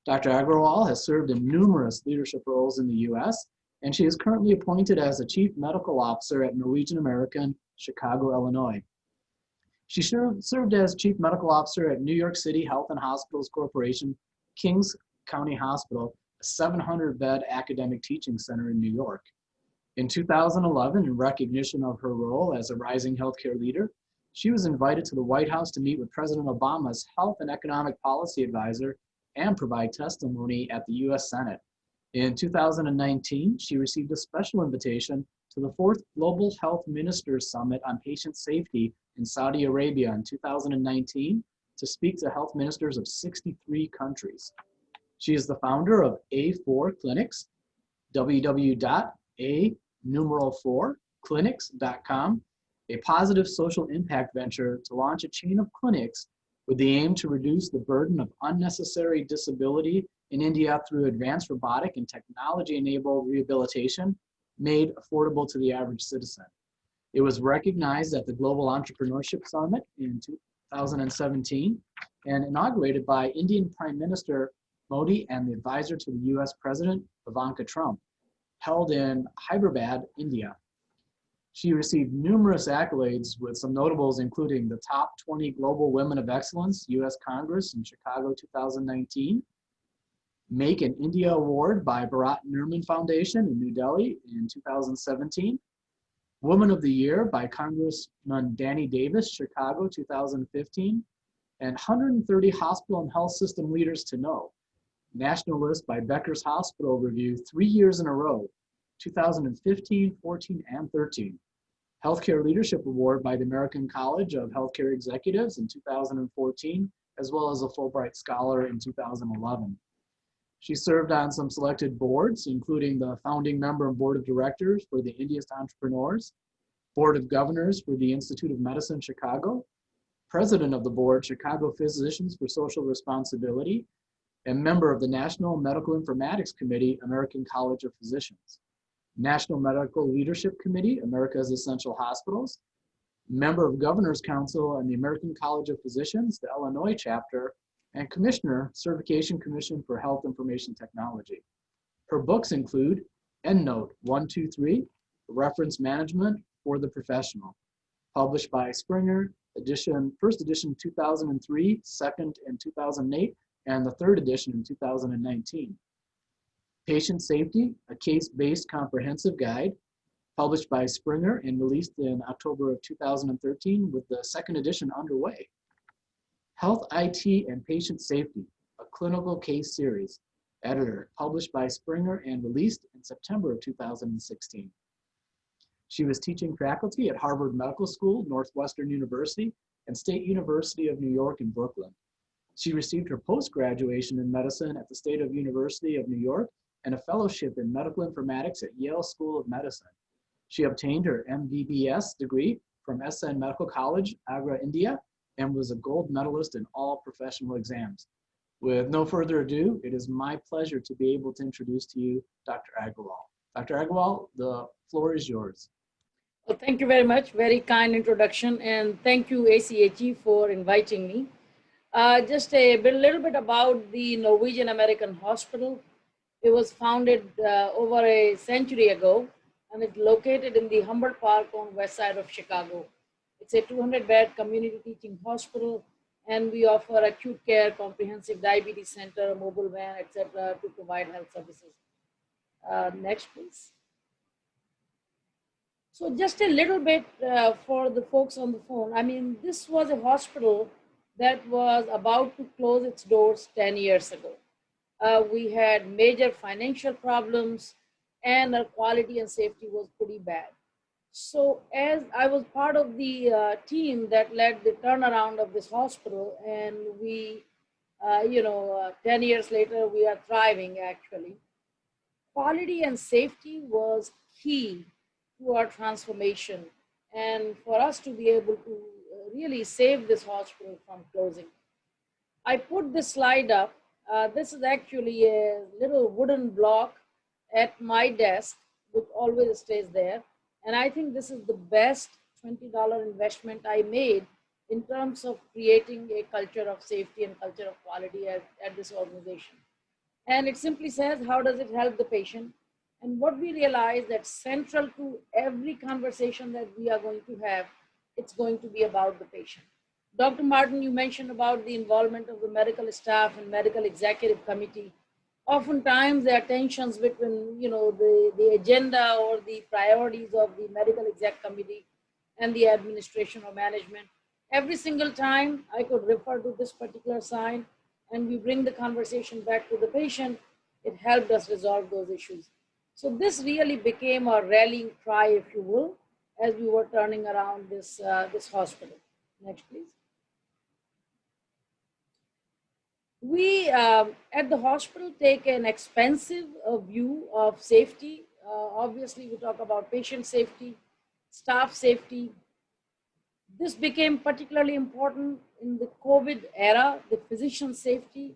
Dr. Agrawal has served in numerous leadership roles in the US, and she is currently appointed as a Chief Medical Officer at Norwegian American, Chicago, Illinois. She served as Chief Medical Officer at New York City Health and Hospitals Corporation, Kings County Hospital, a 700-bed academic teaching center in New York. In 2011, in recognition of her role as a rising healthcare leader, she was invited to the White House to meet with President Obama's Health and Economic Policy Advisor and provide testimony at the US Senate. In 2019, she received a special invitation to the 4th Global Health Ministers Summit on Patient Safety in Saudi Arabia in 2019 to speak to health ministers of 63 countries. She is the founder of A4 Clinics, www.a4clinics.com, a positive social impact venture to launch a chain of clinics with the aim to reduce the burden of unnecessary disability in India through advanced robotic and technology-enabled rehabilitation made affordable to the average citizen. It was recognized at the Global Entrepreneurship Summit in 2017 and inaugurated by Indian Prime Minister Modi and the advisor to the US President Ivanka Trump, held in Hyderabad, India. She received numerous accolades with some notables including the Top 20 Global Women of Excellence, US Congress in Chicago 2019, Make in India Award by Bharat Nirman Foundation in New Delhi in 2017. Woman of the Year by Congressman Danny Davis, Chicago, 2015. And 130 hospital and health system leaders to know. National list by Becker's Hospital Review 3 years in a row, 2015, 14, and 13. Healthcare Leadership Award by the American College of Healthcare Executives in 2014, as well as a Fulbright Scholar in 2011. She served on some selected boards, including the founding member and board of directors for the India's Entrepreneurs, board of governors for the Institute of Medicine, Chicago, president of the board, Chicago Physicians for Social Responsibility, and member of the National Medical Informatics Committee, American College of Physicians, National Medical Leadership Committee, America's Essential Hospitals, member of Governor's Council and the American College of Physicians, the Illinois chapter, and Commissioner, Certification Commission for Health Information Technology. Her books include EndNote 123, Reference Management for the Professional, published by Springer, first edition 2003, second in 2008, and the third edition in 2019. Patient Safety, a case-based comprehensive guide, published by Springer and released in October of 2013 with the second edition underway. Health IT and Patient Safety, a clinical case series, editor, published by Springer and released in September of 2016. She was teaching faculty at Harvard Medical School, Northwestern University, and State University of New York in Brooklyn. She received her post-graduation in medicine at the State University of New York and a fellowship in medical informatics at Yale School of Medicine. She obtained her MBBS degree from SN Medical College, Agra, India, and was a gold medalist in all professional exams. With no further ado, it is my pleasure to be able to introduce to you Dr. Agarwal. Dr. Agarwal, the floor is yours. Well, thank you very much. Very kind introduction. And thank you, ACHE, for inviting me. Just a little bit about the Norwegian American Hospital. It was founded over a century ago, and it's located in the Humboldt Park on west side of Chicago. It's a 200-bed community teaching hospital, and we offer acute care, comprehensive diabetes center, mobile van, etc., to provide health services. Next, please. So just a little bit for the folks on the phone. I mean, this was a hospital that was about to close its doors 10 years ago. We had major financial problems, and our quality and safety was pretty bad. So as I was part of the team that led the turnaround of this hospital, and we, 10 years later, we are thriving actually. Quality and safety was key to our transformation and for us to be able to really save this hospital from closing. I put this slide up. This is actually a little wooden block at my desk, which always stays there. And I think this is the best $20 investment I made in terms of creating a culture of safety and culture of quality at this organization. And it simply says, how does it help the patient? And what we realize that central to every conversation that we are going to have, it's going to be about the patient. Dr. Martin, you mentioned about the involvement of the medical staff and medical executive committee. Oftentimes there are tensions between, the agenda or the priorities of the medical exec committee and the administration or management. Every single time I could refer to this particular sign and we bring the conversation back to the patient, it helped us resolve those issues. So this really became our rallying cry, if you will, as we were turning around this hospital. Next, please. We, at the hospital, take an expansive view of safety. Obviously, we talk about patient safety, staff safety. This became particularly important in the COVID era. The physician safety,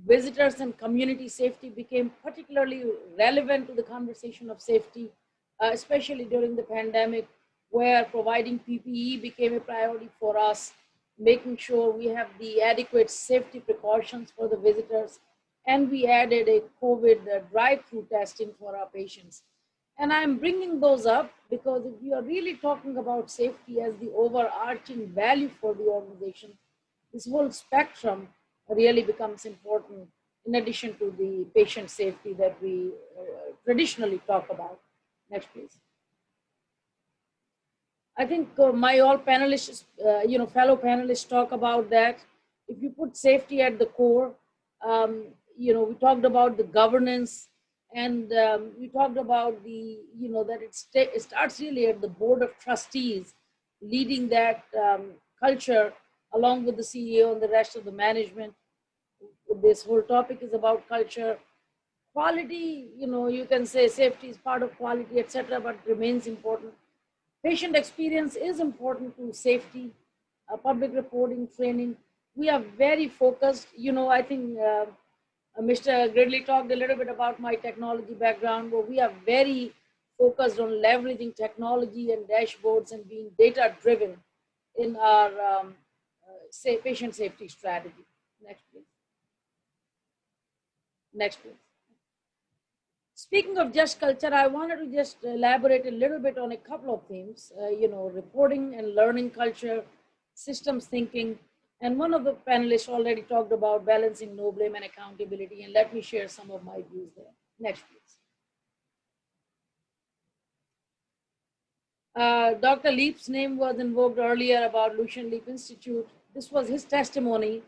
visitors and community safety became particularly relevant to the conversation of safety, especially during the pandemic, where providing PPE became a priority for us, making sure we have the adequate safety precautions for the visitors. And we added a COVID drive-through testing for our patients. And I'm bringing those up because if you are really talking about safety as the overarching value for the organization, this whole spectrum really becomes important in addition to the patient safety that we traditionally talk about. Next, please. I think my all panelists, fellow panelists talk about that. If you put safety at the core, we talked about the governance, and we talked about that it starts really at the board of trustees leading that culture along with the CEO and the rest of the management. This whole topic is about culture. Quality, you can say safety is part of quality, etc., but remains important. Patient experience is important to safety, public reporting, training. We are very focused. I think Mr. Gridley talked a little bit about my technology background, but we are very focused on leveraging technology and dashboards and being data driven in our patient safety strategy. Next, please. Next, please. Speaking of just culture, I wanted to just elaborate a little bit on a couple of themes, reporting and learning culture, systems thinking, and one of the panelists already talked about balancing no blame and accountability, and let me share some of my views there. Next, please. Dr. Leap's name was invoked earlier about Lucian Leap Institute. This was his testimony.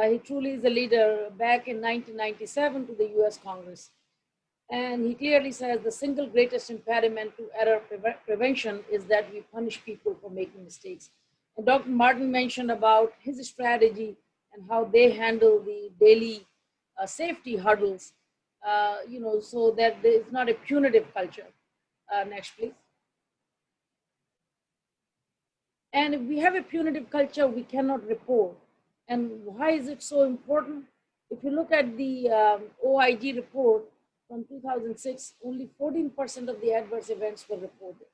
He truly is a leader back in 1997 to the US Congress. And he clearly says the single greatest impediment to error prevention is that we punish people for making mistakes. And Dr. Martin mentioned about his strategy and how they handle the daily safety huddles, so that it's not a punitive culture. Next, please. And if we have a punitive culture, we cannot report. And why is it so important? If you look at the OIG report from 2006, only 14% of the adverse events were reported.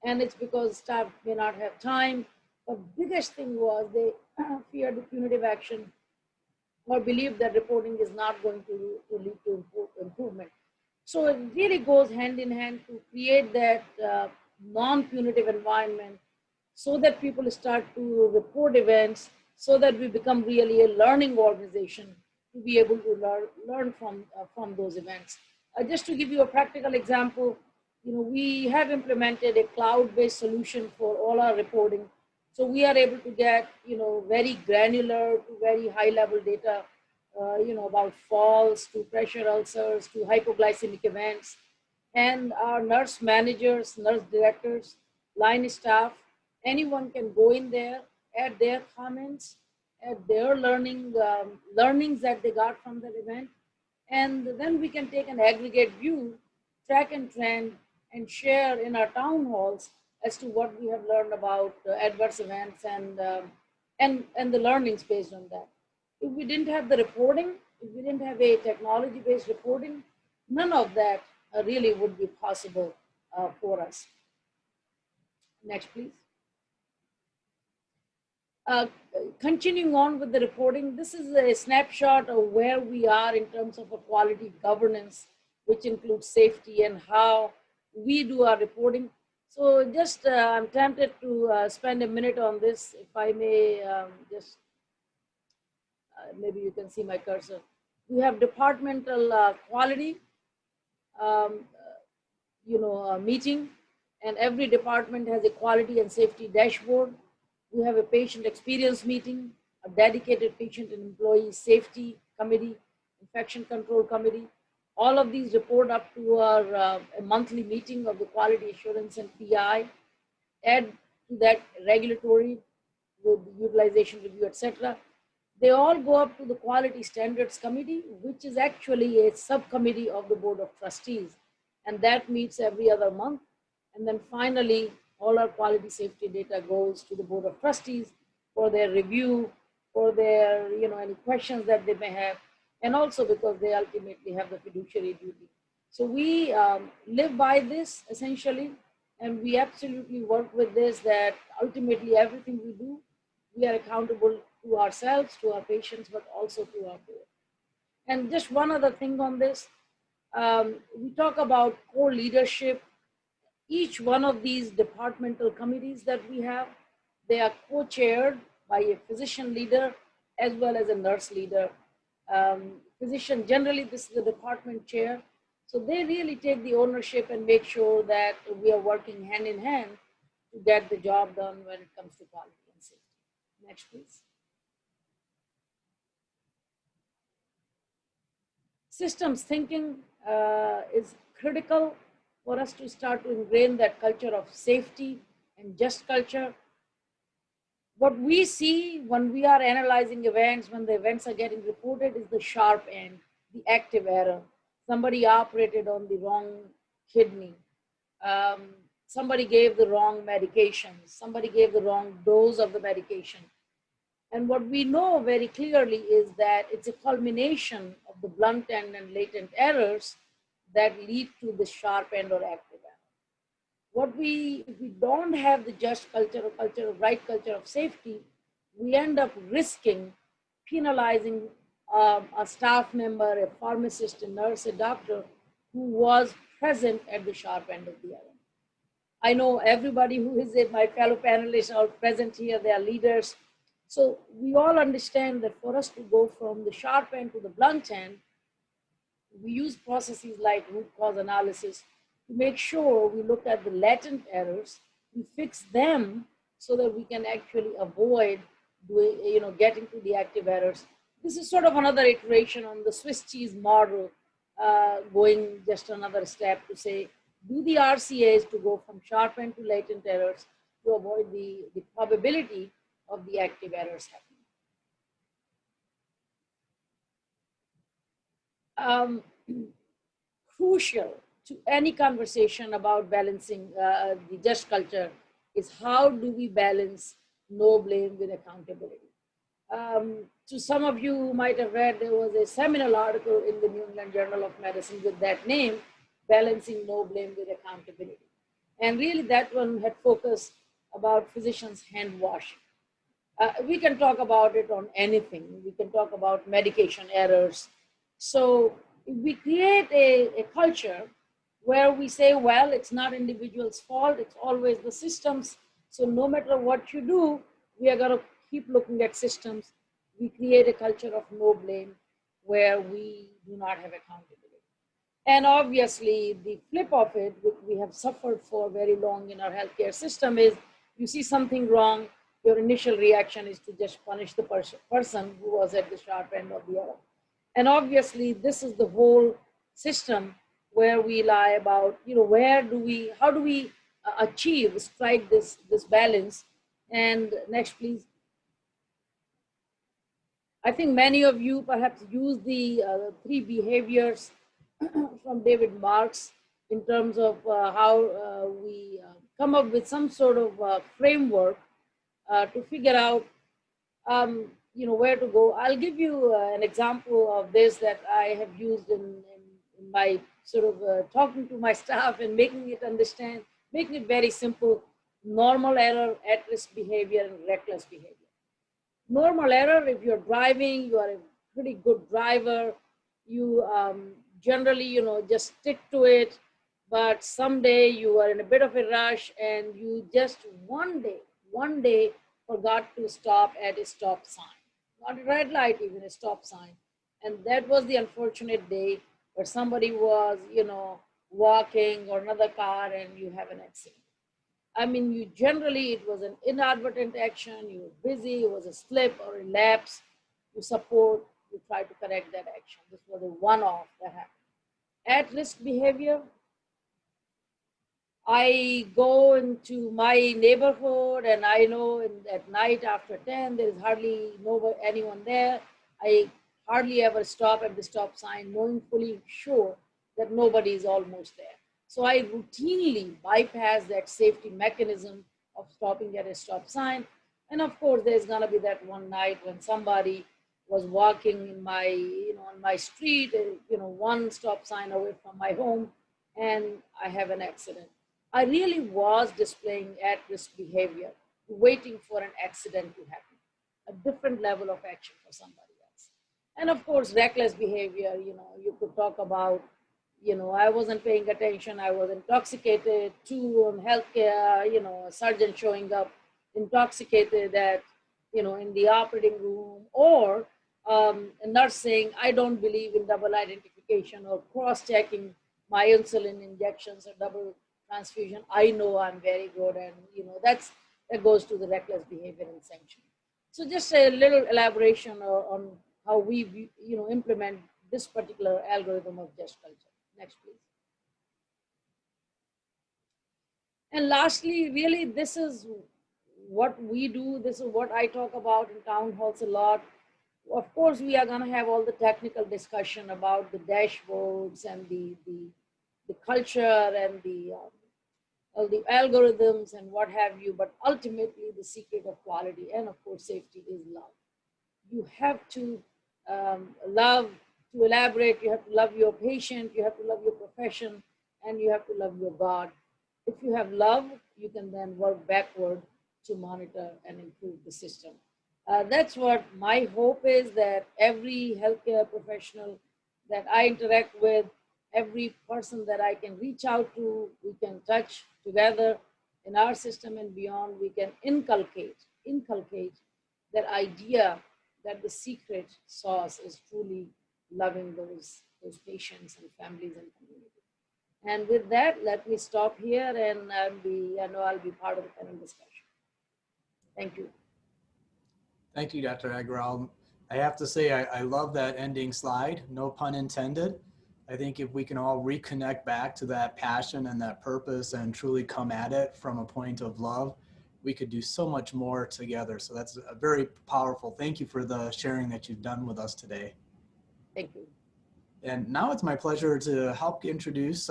And it's because staff may not have time. But biggest thing was they feared the punitive action or believed that reporting is not going to lead to improvement. So it really goes hand in hand to create that non-punitive environment so that people start to report events, so that we become really a learning organization to be able to learn from those events. Just to give you a practical example, we have implemented a cloud-based solution for all our reporting. So we are able to get, very granular to very high-level data, about falls to pressure ulcers to hypoglycemic events. And our nurse managers, nurse directors, line staff, anyone can go in there, add their comments, add their learnings that they got from that event. And then we can take an aggregate view, track and trend, and share in our town halls as to what we have learned about adverse events and the learnings based on that. If we didn't have the reporting, if we didn't have a technology-based reporting, none of that really would be possible for us. Next, please. Continuing on with the reporting, this is a snapshot of where we are in terms of a quality governance, which includes safety and how we do our reporting. So just, I'm tempted to spend a minute on this, if I may maybe you can see my cursor. We have departmental quality, meeting, and every department has a quality and safety dashboard. We have a patient experience meeting, a dedicated patient and employee safety committee, infection control committee. All of these report up to our a monthly meeting of the quality assurance and PI. Add to that regulatory with utilization review, etc. They all go up to the quality standards committee, which is actually a subcommittee of the board of trustees. And that meets every other month. And then finally, all our quality safety data goes to the board of trustees for their review, for their, any questions that they may have, and also because they ultimately have the fiduciary duty. So we live by this essentially, and we absolutely work with this, that ultimately everything we do, we are accountable to ourselves, to our patients, but also to our board. And just one other thing on this, we talk about core leadership. Each one of these departmental committees that we have, they are co-chaired by a physician leader as well as a nurse leader. Physician, generally this is the department chair. So they really take the ownership and make sure that we are working hand in hand to get the job done when it comes to quality and safety. Next, please. Systems thinking is critical for us to start to ingrain that culture of safety and just culture. What we see when we are analyzing events, when the events are getting reported, is the sharp end, the active error. Somebody operated on the wrong kidney. Somebody gave the wrong medication. Somebody gave the wrong dose of the medication. And what we know very clearly is that it's a culmination of the blunt end and latent errors that lead to the sharp end or active error. If we don't have the just culture or right culture of safety, we end up risking penalizing a staff member, a pharmacist, a nurse, a doctor who was present at the sharp end of the error. I know everybody who is my fellow panelists are present here, they are leaders. So we all understand that for us to go from the sharp end to the blunt end, we use processes like root cause analysis to make sure we look at the latent errors, we fix them so that we can actually avoid getting to the active errors. This is sort of another iteration on the Swiss cheese model, going just another step to say, do the RCAs to go from sharp end to latent errors to avoid the probability of the active errors happening. Crucial to any conversation about balancing the just culture is how do we balance no blame with accountability. To some of you who might have read, there was a seminal article in the New England Journal of Medicine with that name, Balancing No Blame with Accountability. And really that one had focused about physicians' hand washing. We can talk about it on anything. We can talk about medication errors. So if we create a culture where we say, well, it's not individual's fault, it's always the systems. So no matter what you do, we are going to keep looking at systems. We create a culture of no blame where we do not have accountability. And obviously the flip of it, which we have suffered for very long in our healthcare system, is you see something wrong, your initial reaction is to just punish the person who was at the sharp end of the error. And obviously this is the whole system where we lie about, how do we strike this balance. And next, please. I think many of you perhaps use the 3 behaviors from David Marks in terms of how we come up with some sort of framework to figure out where to go. I'll give you an example of this that I have used in my sort of talking to my staff and making it very simple. Normal error, at-risk behavior, and reckless behavior. Normal error, if you're driving, you are a pretty good driver, you generally, just stick to it, but someday you are in a bit of a rush and you just one day forgot to stop at a stop sign. Not a red light, even a stop sign. And that was the unfortunate day where somebody was, walking or another car and you have an accident. I mean, it was an inadvertent action, you were busy, it was a slip or a lapse, you try to correct that action. This was a one-off that happened. At-risk behavior, I go into my neighborhood and I know at night after 10, there is hardly anyone there. I hardly ever stop at the stop sign, knowing fully sure that nobody is almost there. So I routinely bypass that safety mechanism of stopping at a stop sign. And of course, there's gonna be that one night when somebody was walking in on my street, one stop sign away from my home, and I have an accident. I really was displaying at-risk behavior, waiting for an accident to happen, a different level of action for somebody else. And of course, reckless behavior, you could talk about, I wasn't paying attention, I was intoxicated, on healthcare, a surgeon showing up intoxicated in the operating room, or a nurse saying, I don't believe in double identification or cross-checking my insulin injections or double transfusion. I know I'm very good, and that goes to the reckless behavior and sanction. So just a little elaboration on how we implement this particular algorithm of just culture. Next, please. And lastly, really, this is what we do. This is what I talk about in town halls a lot. Of course, we are going to have all the technical discussion about the dashboards and the culture and all the algorithms and what have you. But ultimately, the secret of quality and, of course, safety is love. You have to love, to elaborate, you have to love your patient, you have to love your profession, and you have to love your God. If you have love, you can then work backward to monitor and improve the system. That's what my hope is, that every healthcare professional that I interact with, every person that I can reach out to, we can touch together in our system and beyond, we can inculcate that idea that the secret sauce is truly loving those patients and families and communities. And with that, let me stop here, and I know I'll be part of the panel discussion. Thank you. Thank you, Dr. Agrawal. I have to say, I love that ending slide, no pun intended. I think if we can all reconnect back to that passion and that purpose and truly come at it from a point of love, we could do so much more together. So that's a very powerful. Thank you for the sharing that you've done with us today. Thank you. And now it's my pleasure to help introduce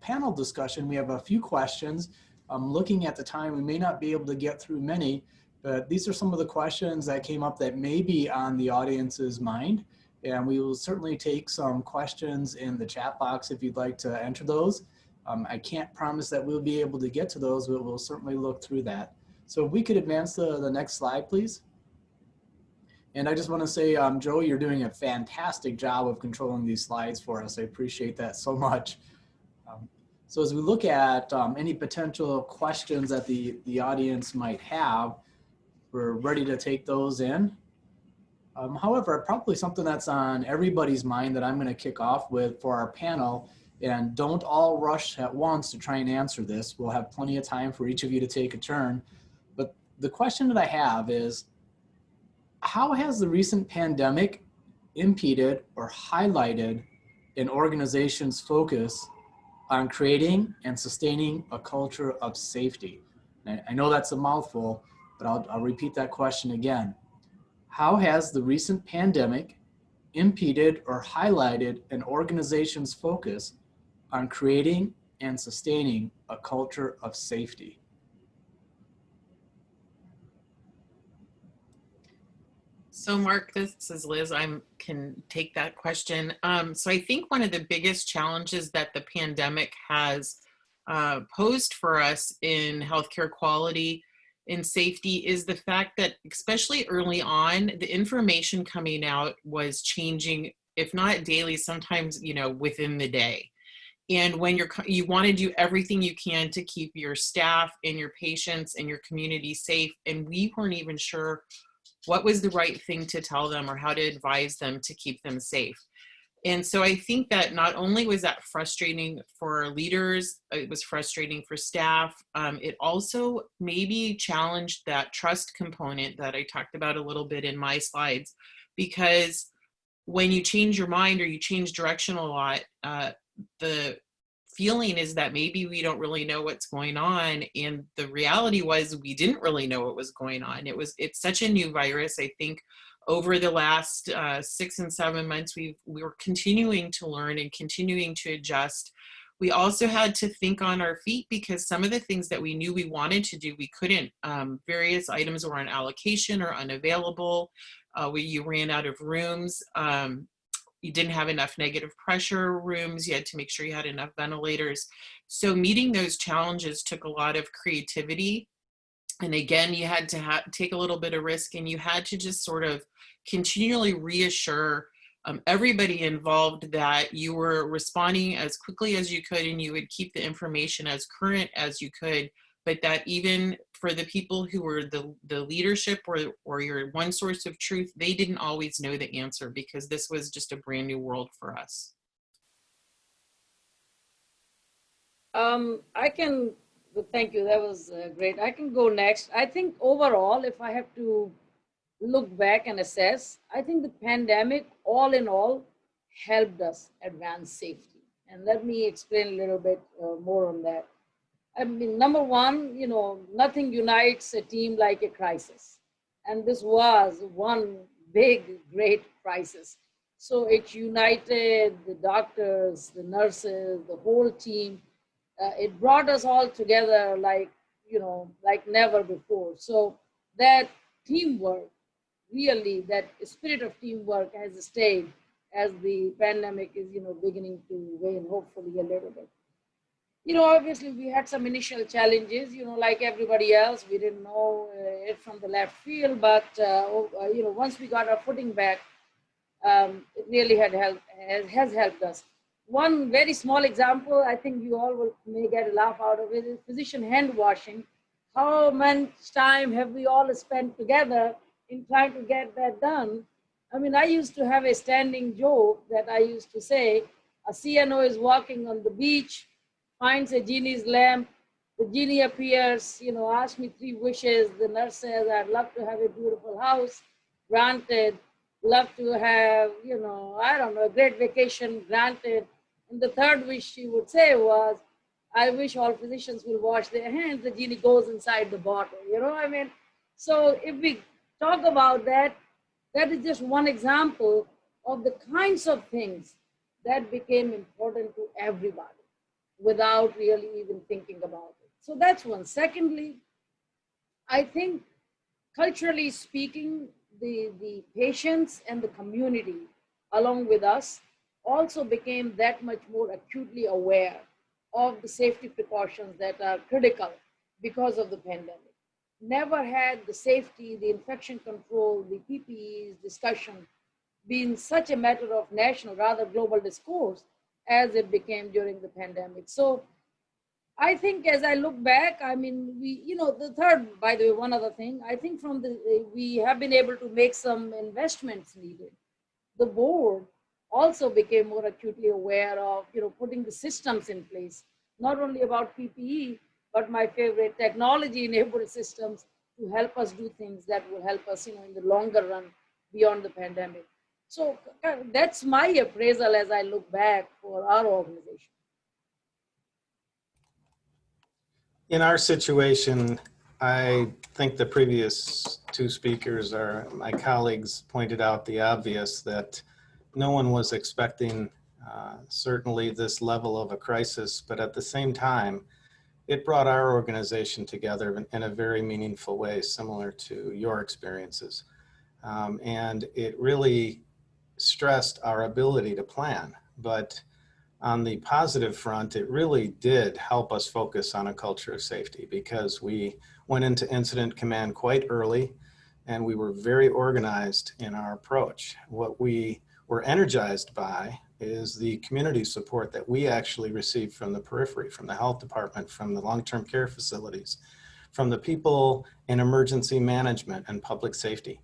panel discussion. We have a few questions. Looking at the time, we may not be able to get through many, but these are some of the questions that came up that may be on the audience's mind. And we will certainly take some questions in the chat box if you'd like to enter those. I can't promise that we'll be able to get to those, but we'll certainly look through that. So if we could advance the next slide, please. And I just want to say, Joe, you're doing a fantastic job of controlling these slides for us. I appreciate that so much. So as we look at any potential questions that the audience might have, we're ready to take those in. However, probably something that's on everybody's mind that I'm going to kick off with for our panel, and don't all rush at once to try and answer this. We'll have plenty of time for each of you to take a turn. But the question that I have is, how has the recent pandemic impeded or highlighted an organization's focus on creating and sustaining a culture of safety? And I know that's a mouthful, but I'll repeat that question again. How has the recent pandemic impeded or highlighted an organization's focus on creating and sustaining a culture of safety? So Mark, this is Liz. I can take that question. So I think one of the biggest challenges that the pandemic has posed for us in healthcare quality and safety is the fact that, especially early on, the information coming out was changing, if not daily, sometimes, within the day. And when you want to do everything you can to keep your staff and your patients and your community safe, and we weren't even sure what was the right thing to tell them or how to advise them to keep them safe. And so I think that not only was that frustrating for leaders, it was frustrating for staff. It also maybe challenged that trust component that I talked about a little bit in my slides, because when you change your mind or you change direction a lot, the feeling is that maybe we don't really know what's going on. And the reality was we didn't really know what was going on. It's such a new virus. I think over the last 6 and 7 months, we were continuing to learn and continuing to adjust. We also had to think on our feet, because some of the things that we knew we wanted to do, we couldn't. Various items were on allocation or unavailable. You ran out of rooms. You didn't have enough negative pressure rooms. You had to make sure you had enough ventilators. So meeting those challenges took a lot of creativity. And again, you had to take a little bit of risk, and you had to just sort of continually reassure everybody involved that you were responding as quickly as you could, and you would keep the information as current as you could, but that even for the people who were the leadership or your one source of truth, they didn't always know the answer because this was just a brand new world for us. Thank you. That was great. I can go next. I think overall, if I have to look back and assess, I think the pandemic, all in all, helped us advance safety. And let me explain a little bit more on that. I mean, number one, nothing unites a team like a crisis. And this was one big, great crisis. So it united the doctors, the nurses, the whole team. It brought us all together like never before. So that teamwork, really, that spirit of teamwork has stayed as the pandemic is, beginning to wane, hopefully a little bit. Obviously we had some initial challenges, like everybody else. We didn't know it from the left field, but, once we got our footing back, it really has helped us. One very small example, I think you all may get a laugh out of it, is physician hand washing. How much time have we all spent together in trying to get that done? I mean, I used to have a standing joke that I used to say, a CNO is walking on the beach, finds a genie's lamp, the genie appears, asks me 3 wishes. The nurse says, I'd love to have a beautiful house, granted. Love to have, I don't know, a great vacation, granted. And the third wish she would say was, I wish all physicians will wash their hands. The genie goes inside the bottle, I mean? So if we talk about that, that is just one example of the kinds of things that became important to everybody without really even thinking about it. So that's one. Secondly, I think culturally speaking, the patients and the community along with us also became that much more acutely aware of the safety precautions that are critical because of the pandemic. Never had the safety, the infection control, the PPEs discussion been such a matter of national, rather global discourse as it became during the pandemic. So I think as I look back, I mean, the third, by the way, one other thing, I think we have been able to make some investments needed. The board also became more acutely aware of, putting the systems in place, not only about PPE, but my favorite technology-enabled systems to help us do things that will help us, in the longer run beyond the pandemic. So that's my appraisal as I look back for our organization. In our situation, I think the previous 2 speakers my colleagues pointed out the obvious, that no one was expecting certainly this level of a crisis, but at the same time, it brought our organization together in a very meaningful way, similar to your experiences. And it really stressed our ability to plan, but on the positive front, it really did help us focus on a culture of safety, because we went into incident command quite early and we were very organized in our approach. What we were energized by is the community support that we actually received from the periphery, from the health department, from the long-term care facilities, from the people in emergency management and public safety.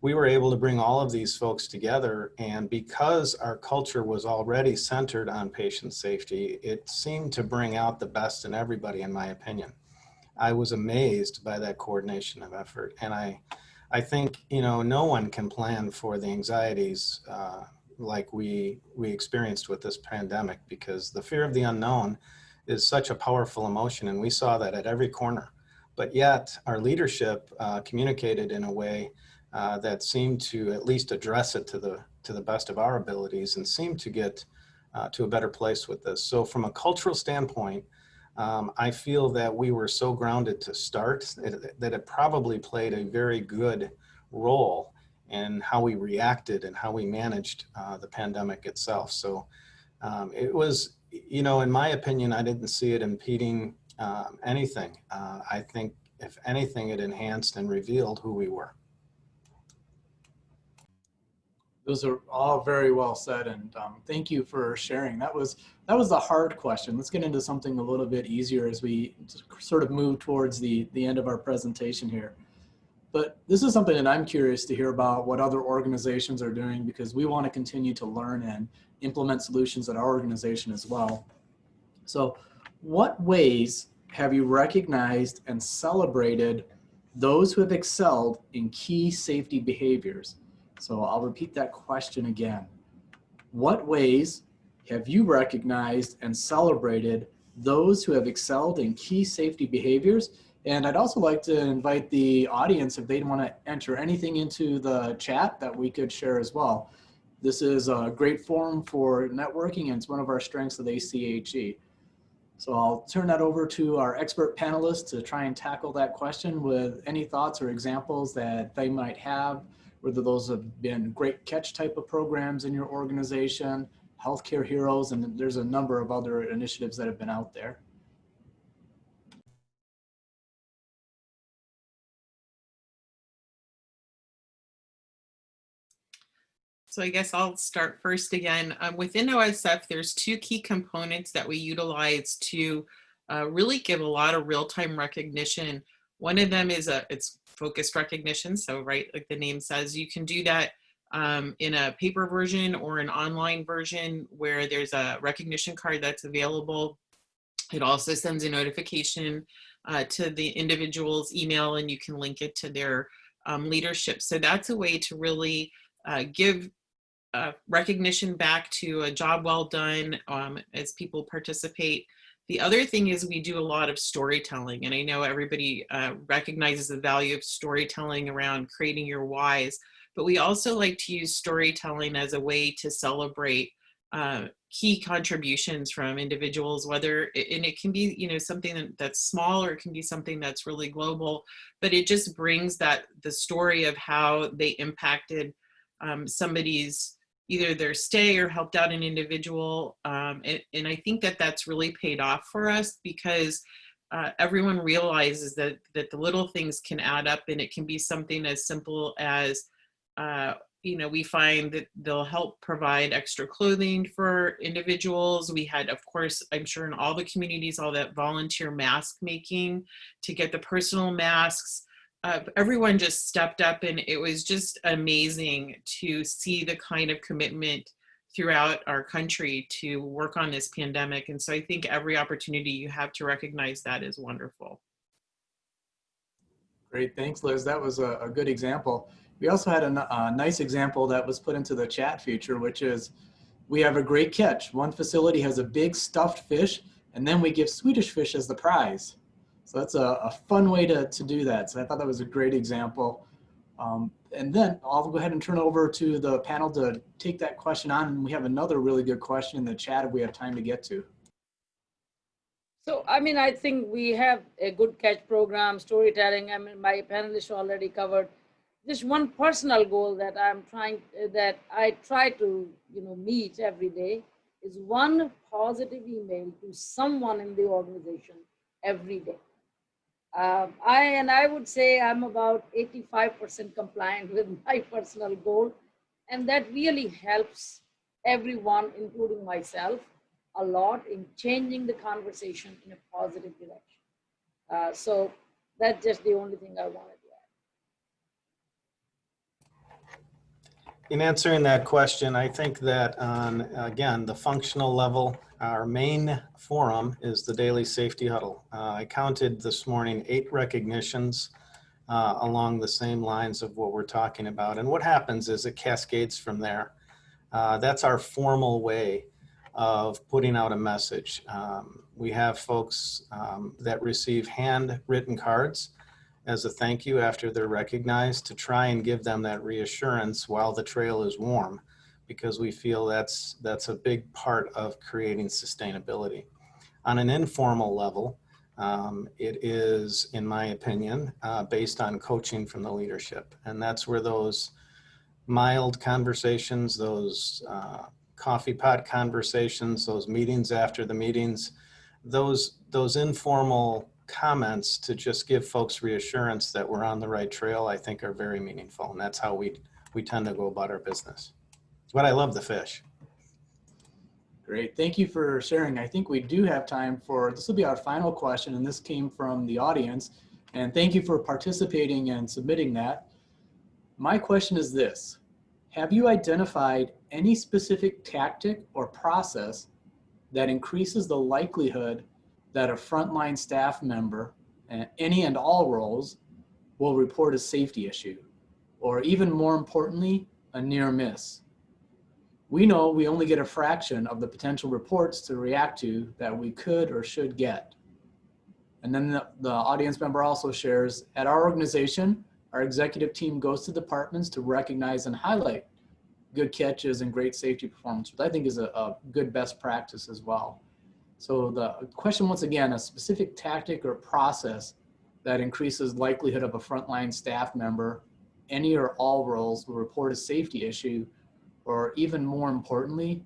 We were able to bring all of these folks together, and because our culture was already centered on patient safety, it seemed to bring out the best in everybody, in my opinion. I was amazed by that coordination of effort, and I think, no one can plan for the anxieties like we experienced with this pandemic, because the fear of the unknown is such a powerful emotion, and we saw that at every corner. But yet our leadership communicated in a way that seemed to at least address it to the best of our abilities, and seemed to get to a better place with this. So from a cultural standpoint, I feel that we were so grounded to start that it probably played a very good role in how we reacted and how we managed the pandemic itself. So it was, in my opinion, I didn't see it impeding anything. I think if anything, it enhanced and revealed who we were. Those are all very well said, and thank you for sharing. That was the hard question. Let's get into something a little bit easier as we sort of move towards the end of our presentation here. But this is something that I'm curious to hear about what other organizations are doing, because we want to continue to learn and implement solutions at our organization as well. So what ways have you recognized and celebrated those who have excelled in key safety behaviors? So I'll repeat that question again. What ways have you recognized and celebrated those who have excelled in key safety behaviors? And I'd also like to invite the audience, if they'd want to enter anything into the chat, that we could share as well. This is a great forum for networking, and it's one of our strengths of ACHE. So I'll turn that over to our expert panelists to try and tackle that question with any thoughts or examples that they might have, whether those have been great catch type of programs in your organization, healthcare heroes, and there's a number of other initiatives that have been out there. So I guess I'll start first again. Within OSF, there's two key components that we utilize to really give a lot of real-time recognition. One of them is it's focused recognition. So right, like the name says, you can do that in a paper version or an online version where there's a recognition card that's available. It also sends a notification to the individual's email, and you can link it to their leadership. So that's a way to really give recognition back to a job well done as people participate. The other thing is we do a lot of storytelling, and I know everybody recognizes the value of storytelling around creating your whys, but we also like to use storytelling as a way to celebrate key contributions from individuals, whether, and it can be, you know, something that's small, or it can be something that's really global, but it just brings that, the story of how they impacted somebody's, either their stay or helped out an individual. And I think that that's really paid off for us, because everyone realizes that the little things can add up, and it can be something as simple as, you know, we find that they'll help provide extra clothing for individuals. We had, of course, I'm sure in all the communities, all that volunteer mask making to get the personal masks. Everyone just stepped up, and it was just amazing to see the kind of commitment throughout our country to work on this pandemic. And so I think every opportunity you have to recognize that is wonderful. Great, thanks, Liz. That was a good example. We also had a nice example that was put into the chat feature, which is, we have a great catch. One facility has a big stuffed fish, and then we give Swedish fish as the prize. So that's a fun way to do that. So I thought that was a great example. And then I'll go ahead and turn over to the panel to take that question on. And we have another really good question in the chat if we have time to get to. So, I mean, I think we have a good catch program, storytelling. I mean, my panelists already covered. Just one personal goal that that I try to, you know, meet every day is one positive email to someone in the organization every day. I would say I'm about 85% compliant with my personal goal, and that really helps everyone, including myself, a lot in changing the conversation in a positive direction. So that's just the only thing I wanted to add. In answering that question, I think that on, again, the functional level, our main forum is the daily safety huddle. I counted this morning 8 recognitions along the same lines of what we're talking about. And what happens is it cascades from there. That's our formal way of putting out a message. We have folks that receive handwritten cards as a thank you after they're recognized, to try and give them that reassurance while the trail is warm, because we feel that's a big part of creating sustainability. On an informal level, it is, in my opinion, based on coaching from the leadership. And that's where those mild conversations, those coffee pot conversations, those meetings after the meetings, those informal comments to just give folks reassurance that we're on the right trail, I think are very meaningful. And that's how we tend to go about our business. But I love the fish. Great. Thank you for sharing. I think we do have time for, this will be our final question, and this came from the audience. And thank you for participating and submitting that. My question is this: have you identified any specific tactic or process that increases the likelihood that a frontline staff member, any and all roles, will report a safety issue, or even more importantly, a near miss? We know we only get a fraction of the potential reports to react to that we could or should get. And then the audience member also shares, at our organization, our executive team goes to departments to recognize and highlight good catches and great safety performance, which I think is a good best practice as well. So the question, once again, a specific tactic or process that increases likelihood of a frontline staff member, any or all roles, will report a safety issue, or even more importantly,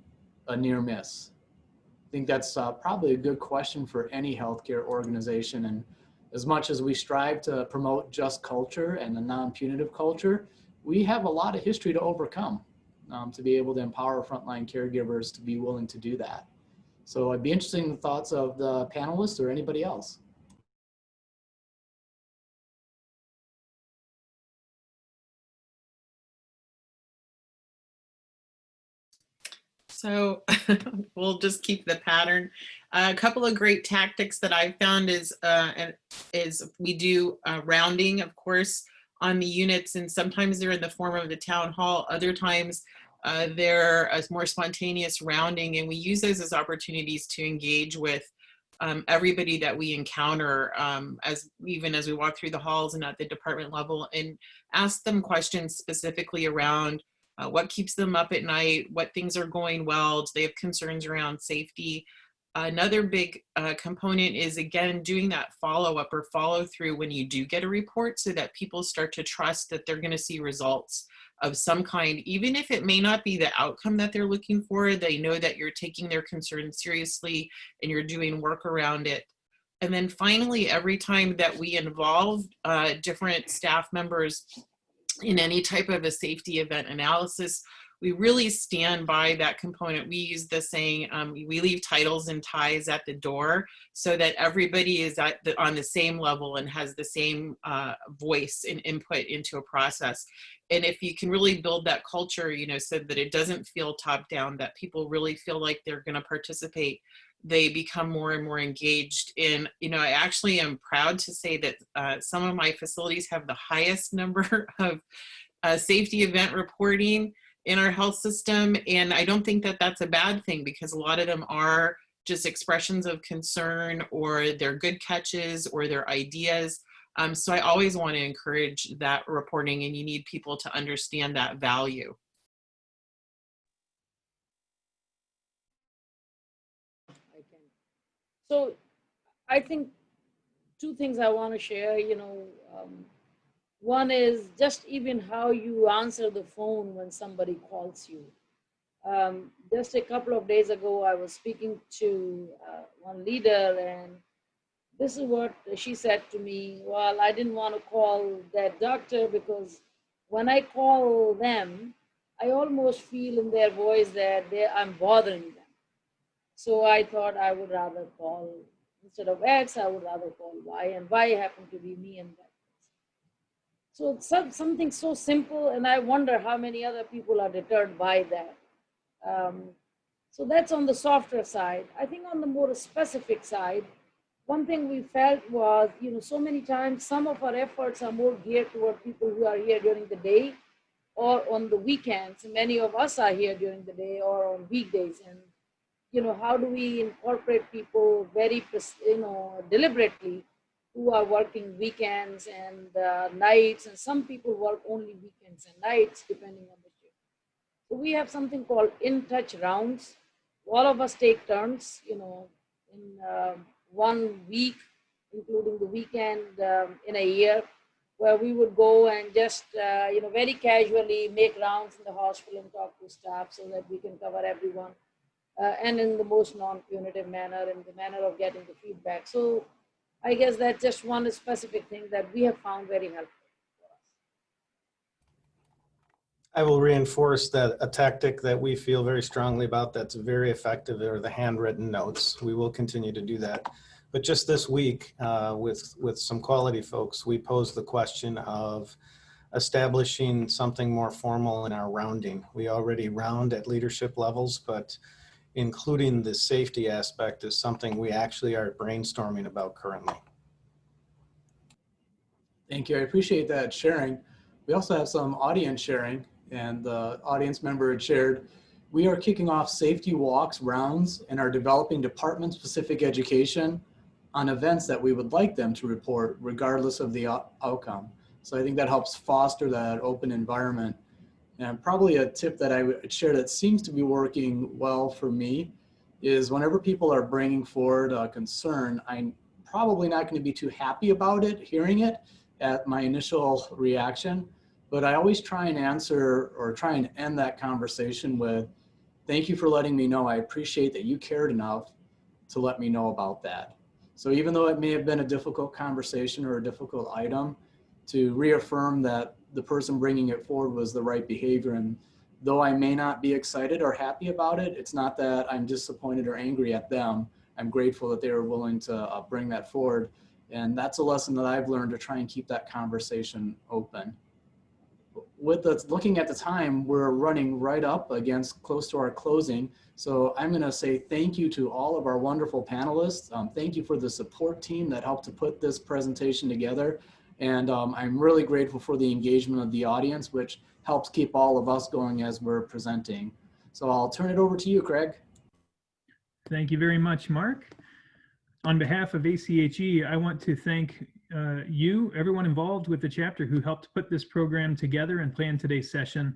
a near miss. I think that's probably a good question for any healthcare organization. And as much as we strive to promote just culture and a non-punitive culture, we have a lot of history to overcome to be able to empower frontline caregivers to be willing to do that. So I'd be interested in the thoughts of the panelists or anybody else. So we'll just keep the pattern. A couple of great tactics that I've found is we do rounding, of course, on the units, and sometimes they're in the form of the town hall. Other times they're a more spontaneous rounding, and we use those as opportunities to engage with everybody that we encounter even as we walk through the halls and at the department level, and ask them questions specifically around what keeps them up at night, what things are going well, do they have concerns around safety. Another big component is, again, doing that follow-up or follow-through when you do get a report, so that people start to trust that they're going to see results of some kind. Even if it may not be the outcome that they're looking for, they know that you're taking their concerns seriously and you're doing work around it. And then finally, every time that we involve different staff members in any type of a safety event analysis, we really stand by that component. We use the saying, we leave titles and ties at the door, so that everybody is on the same level and has the same voice and input into a process. And if you can really build that culture, so that it doesn't feel top down, that people really feel like they're going to participate, they become more and more engaged in, I actually am proud to say that some of my facilities have the highest number of safety event reporting in our health system. And I don't think that that's a bad thing, because a lot of them are just expressions of concern, or they're good catches, or they're ideas. So I always want to encourage that reporting, and you need people to understand that value. So I think two things I want to share, one is just even how you answer the phone when somebody calls you. Just a couple of days ago, I was speaking to one leader, and this is what she said to me. Well, I didn't want to call that doctor because when I call them, I almost feel in their voice that I'm bothering them. So I thought I would rather call, instead of X, I would rather call Y, and Y happened to be me and that. So it's something so simple, and I wonder how many other people are deterred by that. So that's on the softer side. I think on the more specific side, one thing we felt was, so many times some of our efforts are more geared toward people who are here during the day or on the weekends. Many of us are here during the day or on weekdays. And, how do we incorporate people very, deliberately who are working weekends and nights, and some people work only weekends and nights depending on the shift. So we have something called in-touch rounds. All of us take turns, in 1 week, including the weekend in a year, where we would go and just, very casually make rounds in the hospital and talk to staff so that we can cover everyone, and in the most non-punitive manner, in the manner of getting the feedback. So I guess that's just one specific thing that we have found very helpful for us. I will reinforce that a tactic that we feel very strongly about that's very effective are the handwritten notes. We will continue to do that. But just this week, with some quality folks, we posed the question of establishing something more formal in our rounding. We already round at leadership levels, but including the safety aspect is something we actually are brainstorming about currently. Thank you. I appreciate that sharing. We also have some audience sharing, and the audience member had shared, we are kicking off safety walks, rounds, and are developing department-specific education on events that we would like them to report regardless of the outcome. So I think that helps foster that open environment. And probably a tip that I would share that seems to be working well for me is whenever people are bringing forward a concern, I'm probably not going to be too happy about it, hearing it at my initial reaction, but I always try and answer or try and end that conversation with, thank you for letting me know. I appreciate that you cared enough to let me know about that. So even though it may have been a difficult conversation or a difficult item, to reaffirm that the person bringing it forward was the right behavior. And though I may not be excited or happy about it, it's not that I'm disappointed or angry at them. I'm grateful that they were willing to bring that forward. And that's a lesson that I've learned, to try and keep that conversation open. With looking at the time, we're running right up against close to our closing. So I'm going to say thank you to all of our wonderful panelists. Thank you for the support team that helped to put this presentation together. And I'm really grateful for the engagement of the audience, which helps keep all of us going as we're presenting. So I'll turn it over to you, Craig. Thank you very much, Mark. On behalf of ACHE, I want to thank you, everyone involved with the chapter who helped put this program together and plan today's session,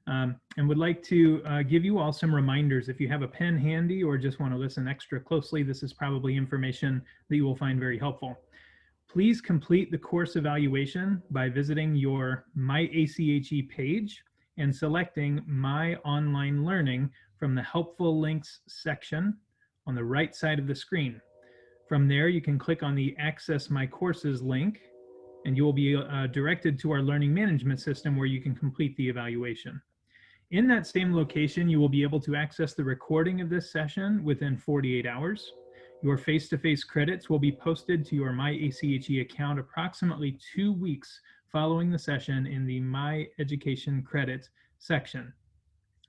and would like to give you all some reminders. If you have a pen handy or just want to listen extra closely, this is probably information that you will find very helpful. Please complete the course evaluation by visiting your My ACHE page and selecting My Online Learning from the Helpful Links section on the right side of the screen. From there, you can click on the Access My Courses link, and you will be directed to our learning management system where you can complete the evaluation. In that same location, you will be able to access the recording of this session within 48 hours. Your face-to-face credits will be posted to your My ACHE account approximately 2 weeks following the session in the My Education Credits section.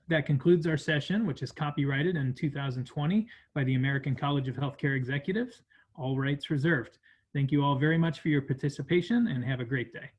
That concludes our session, which is copyrighted in 2020 by the American College of Healthcare Executives. All rights reserved. Thank you all very much for your participation, and have a great day.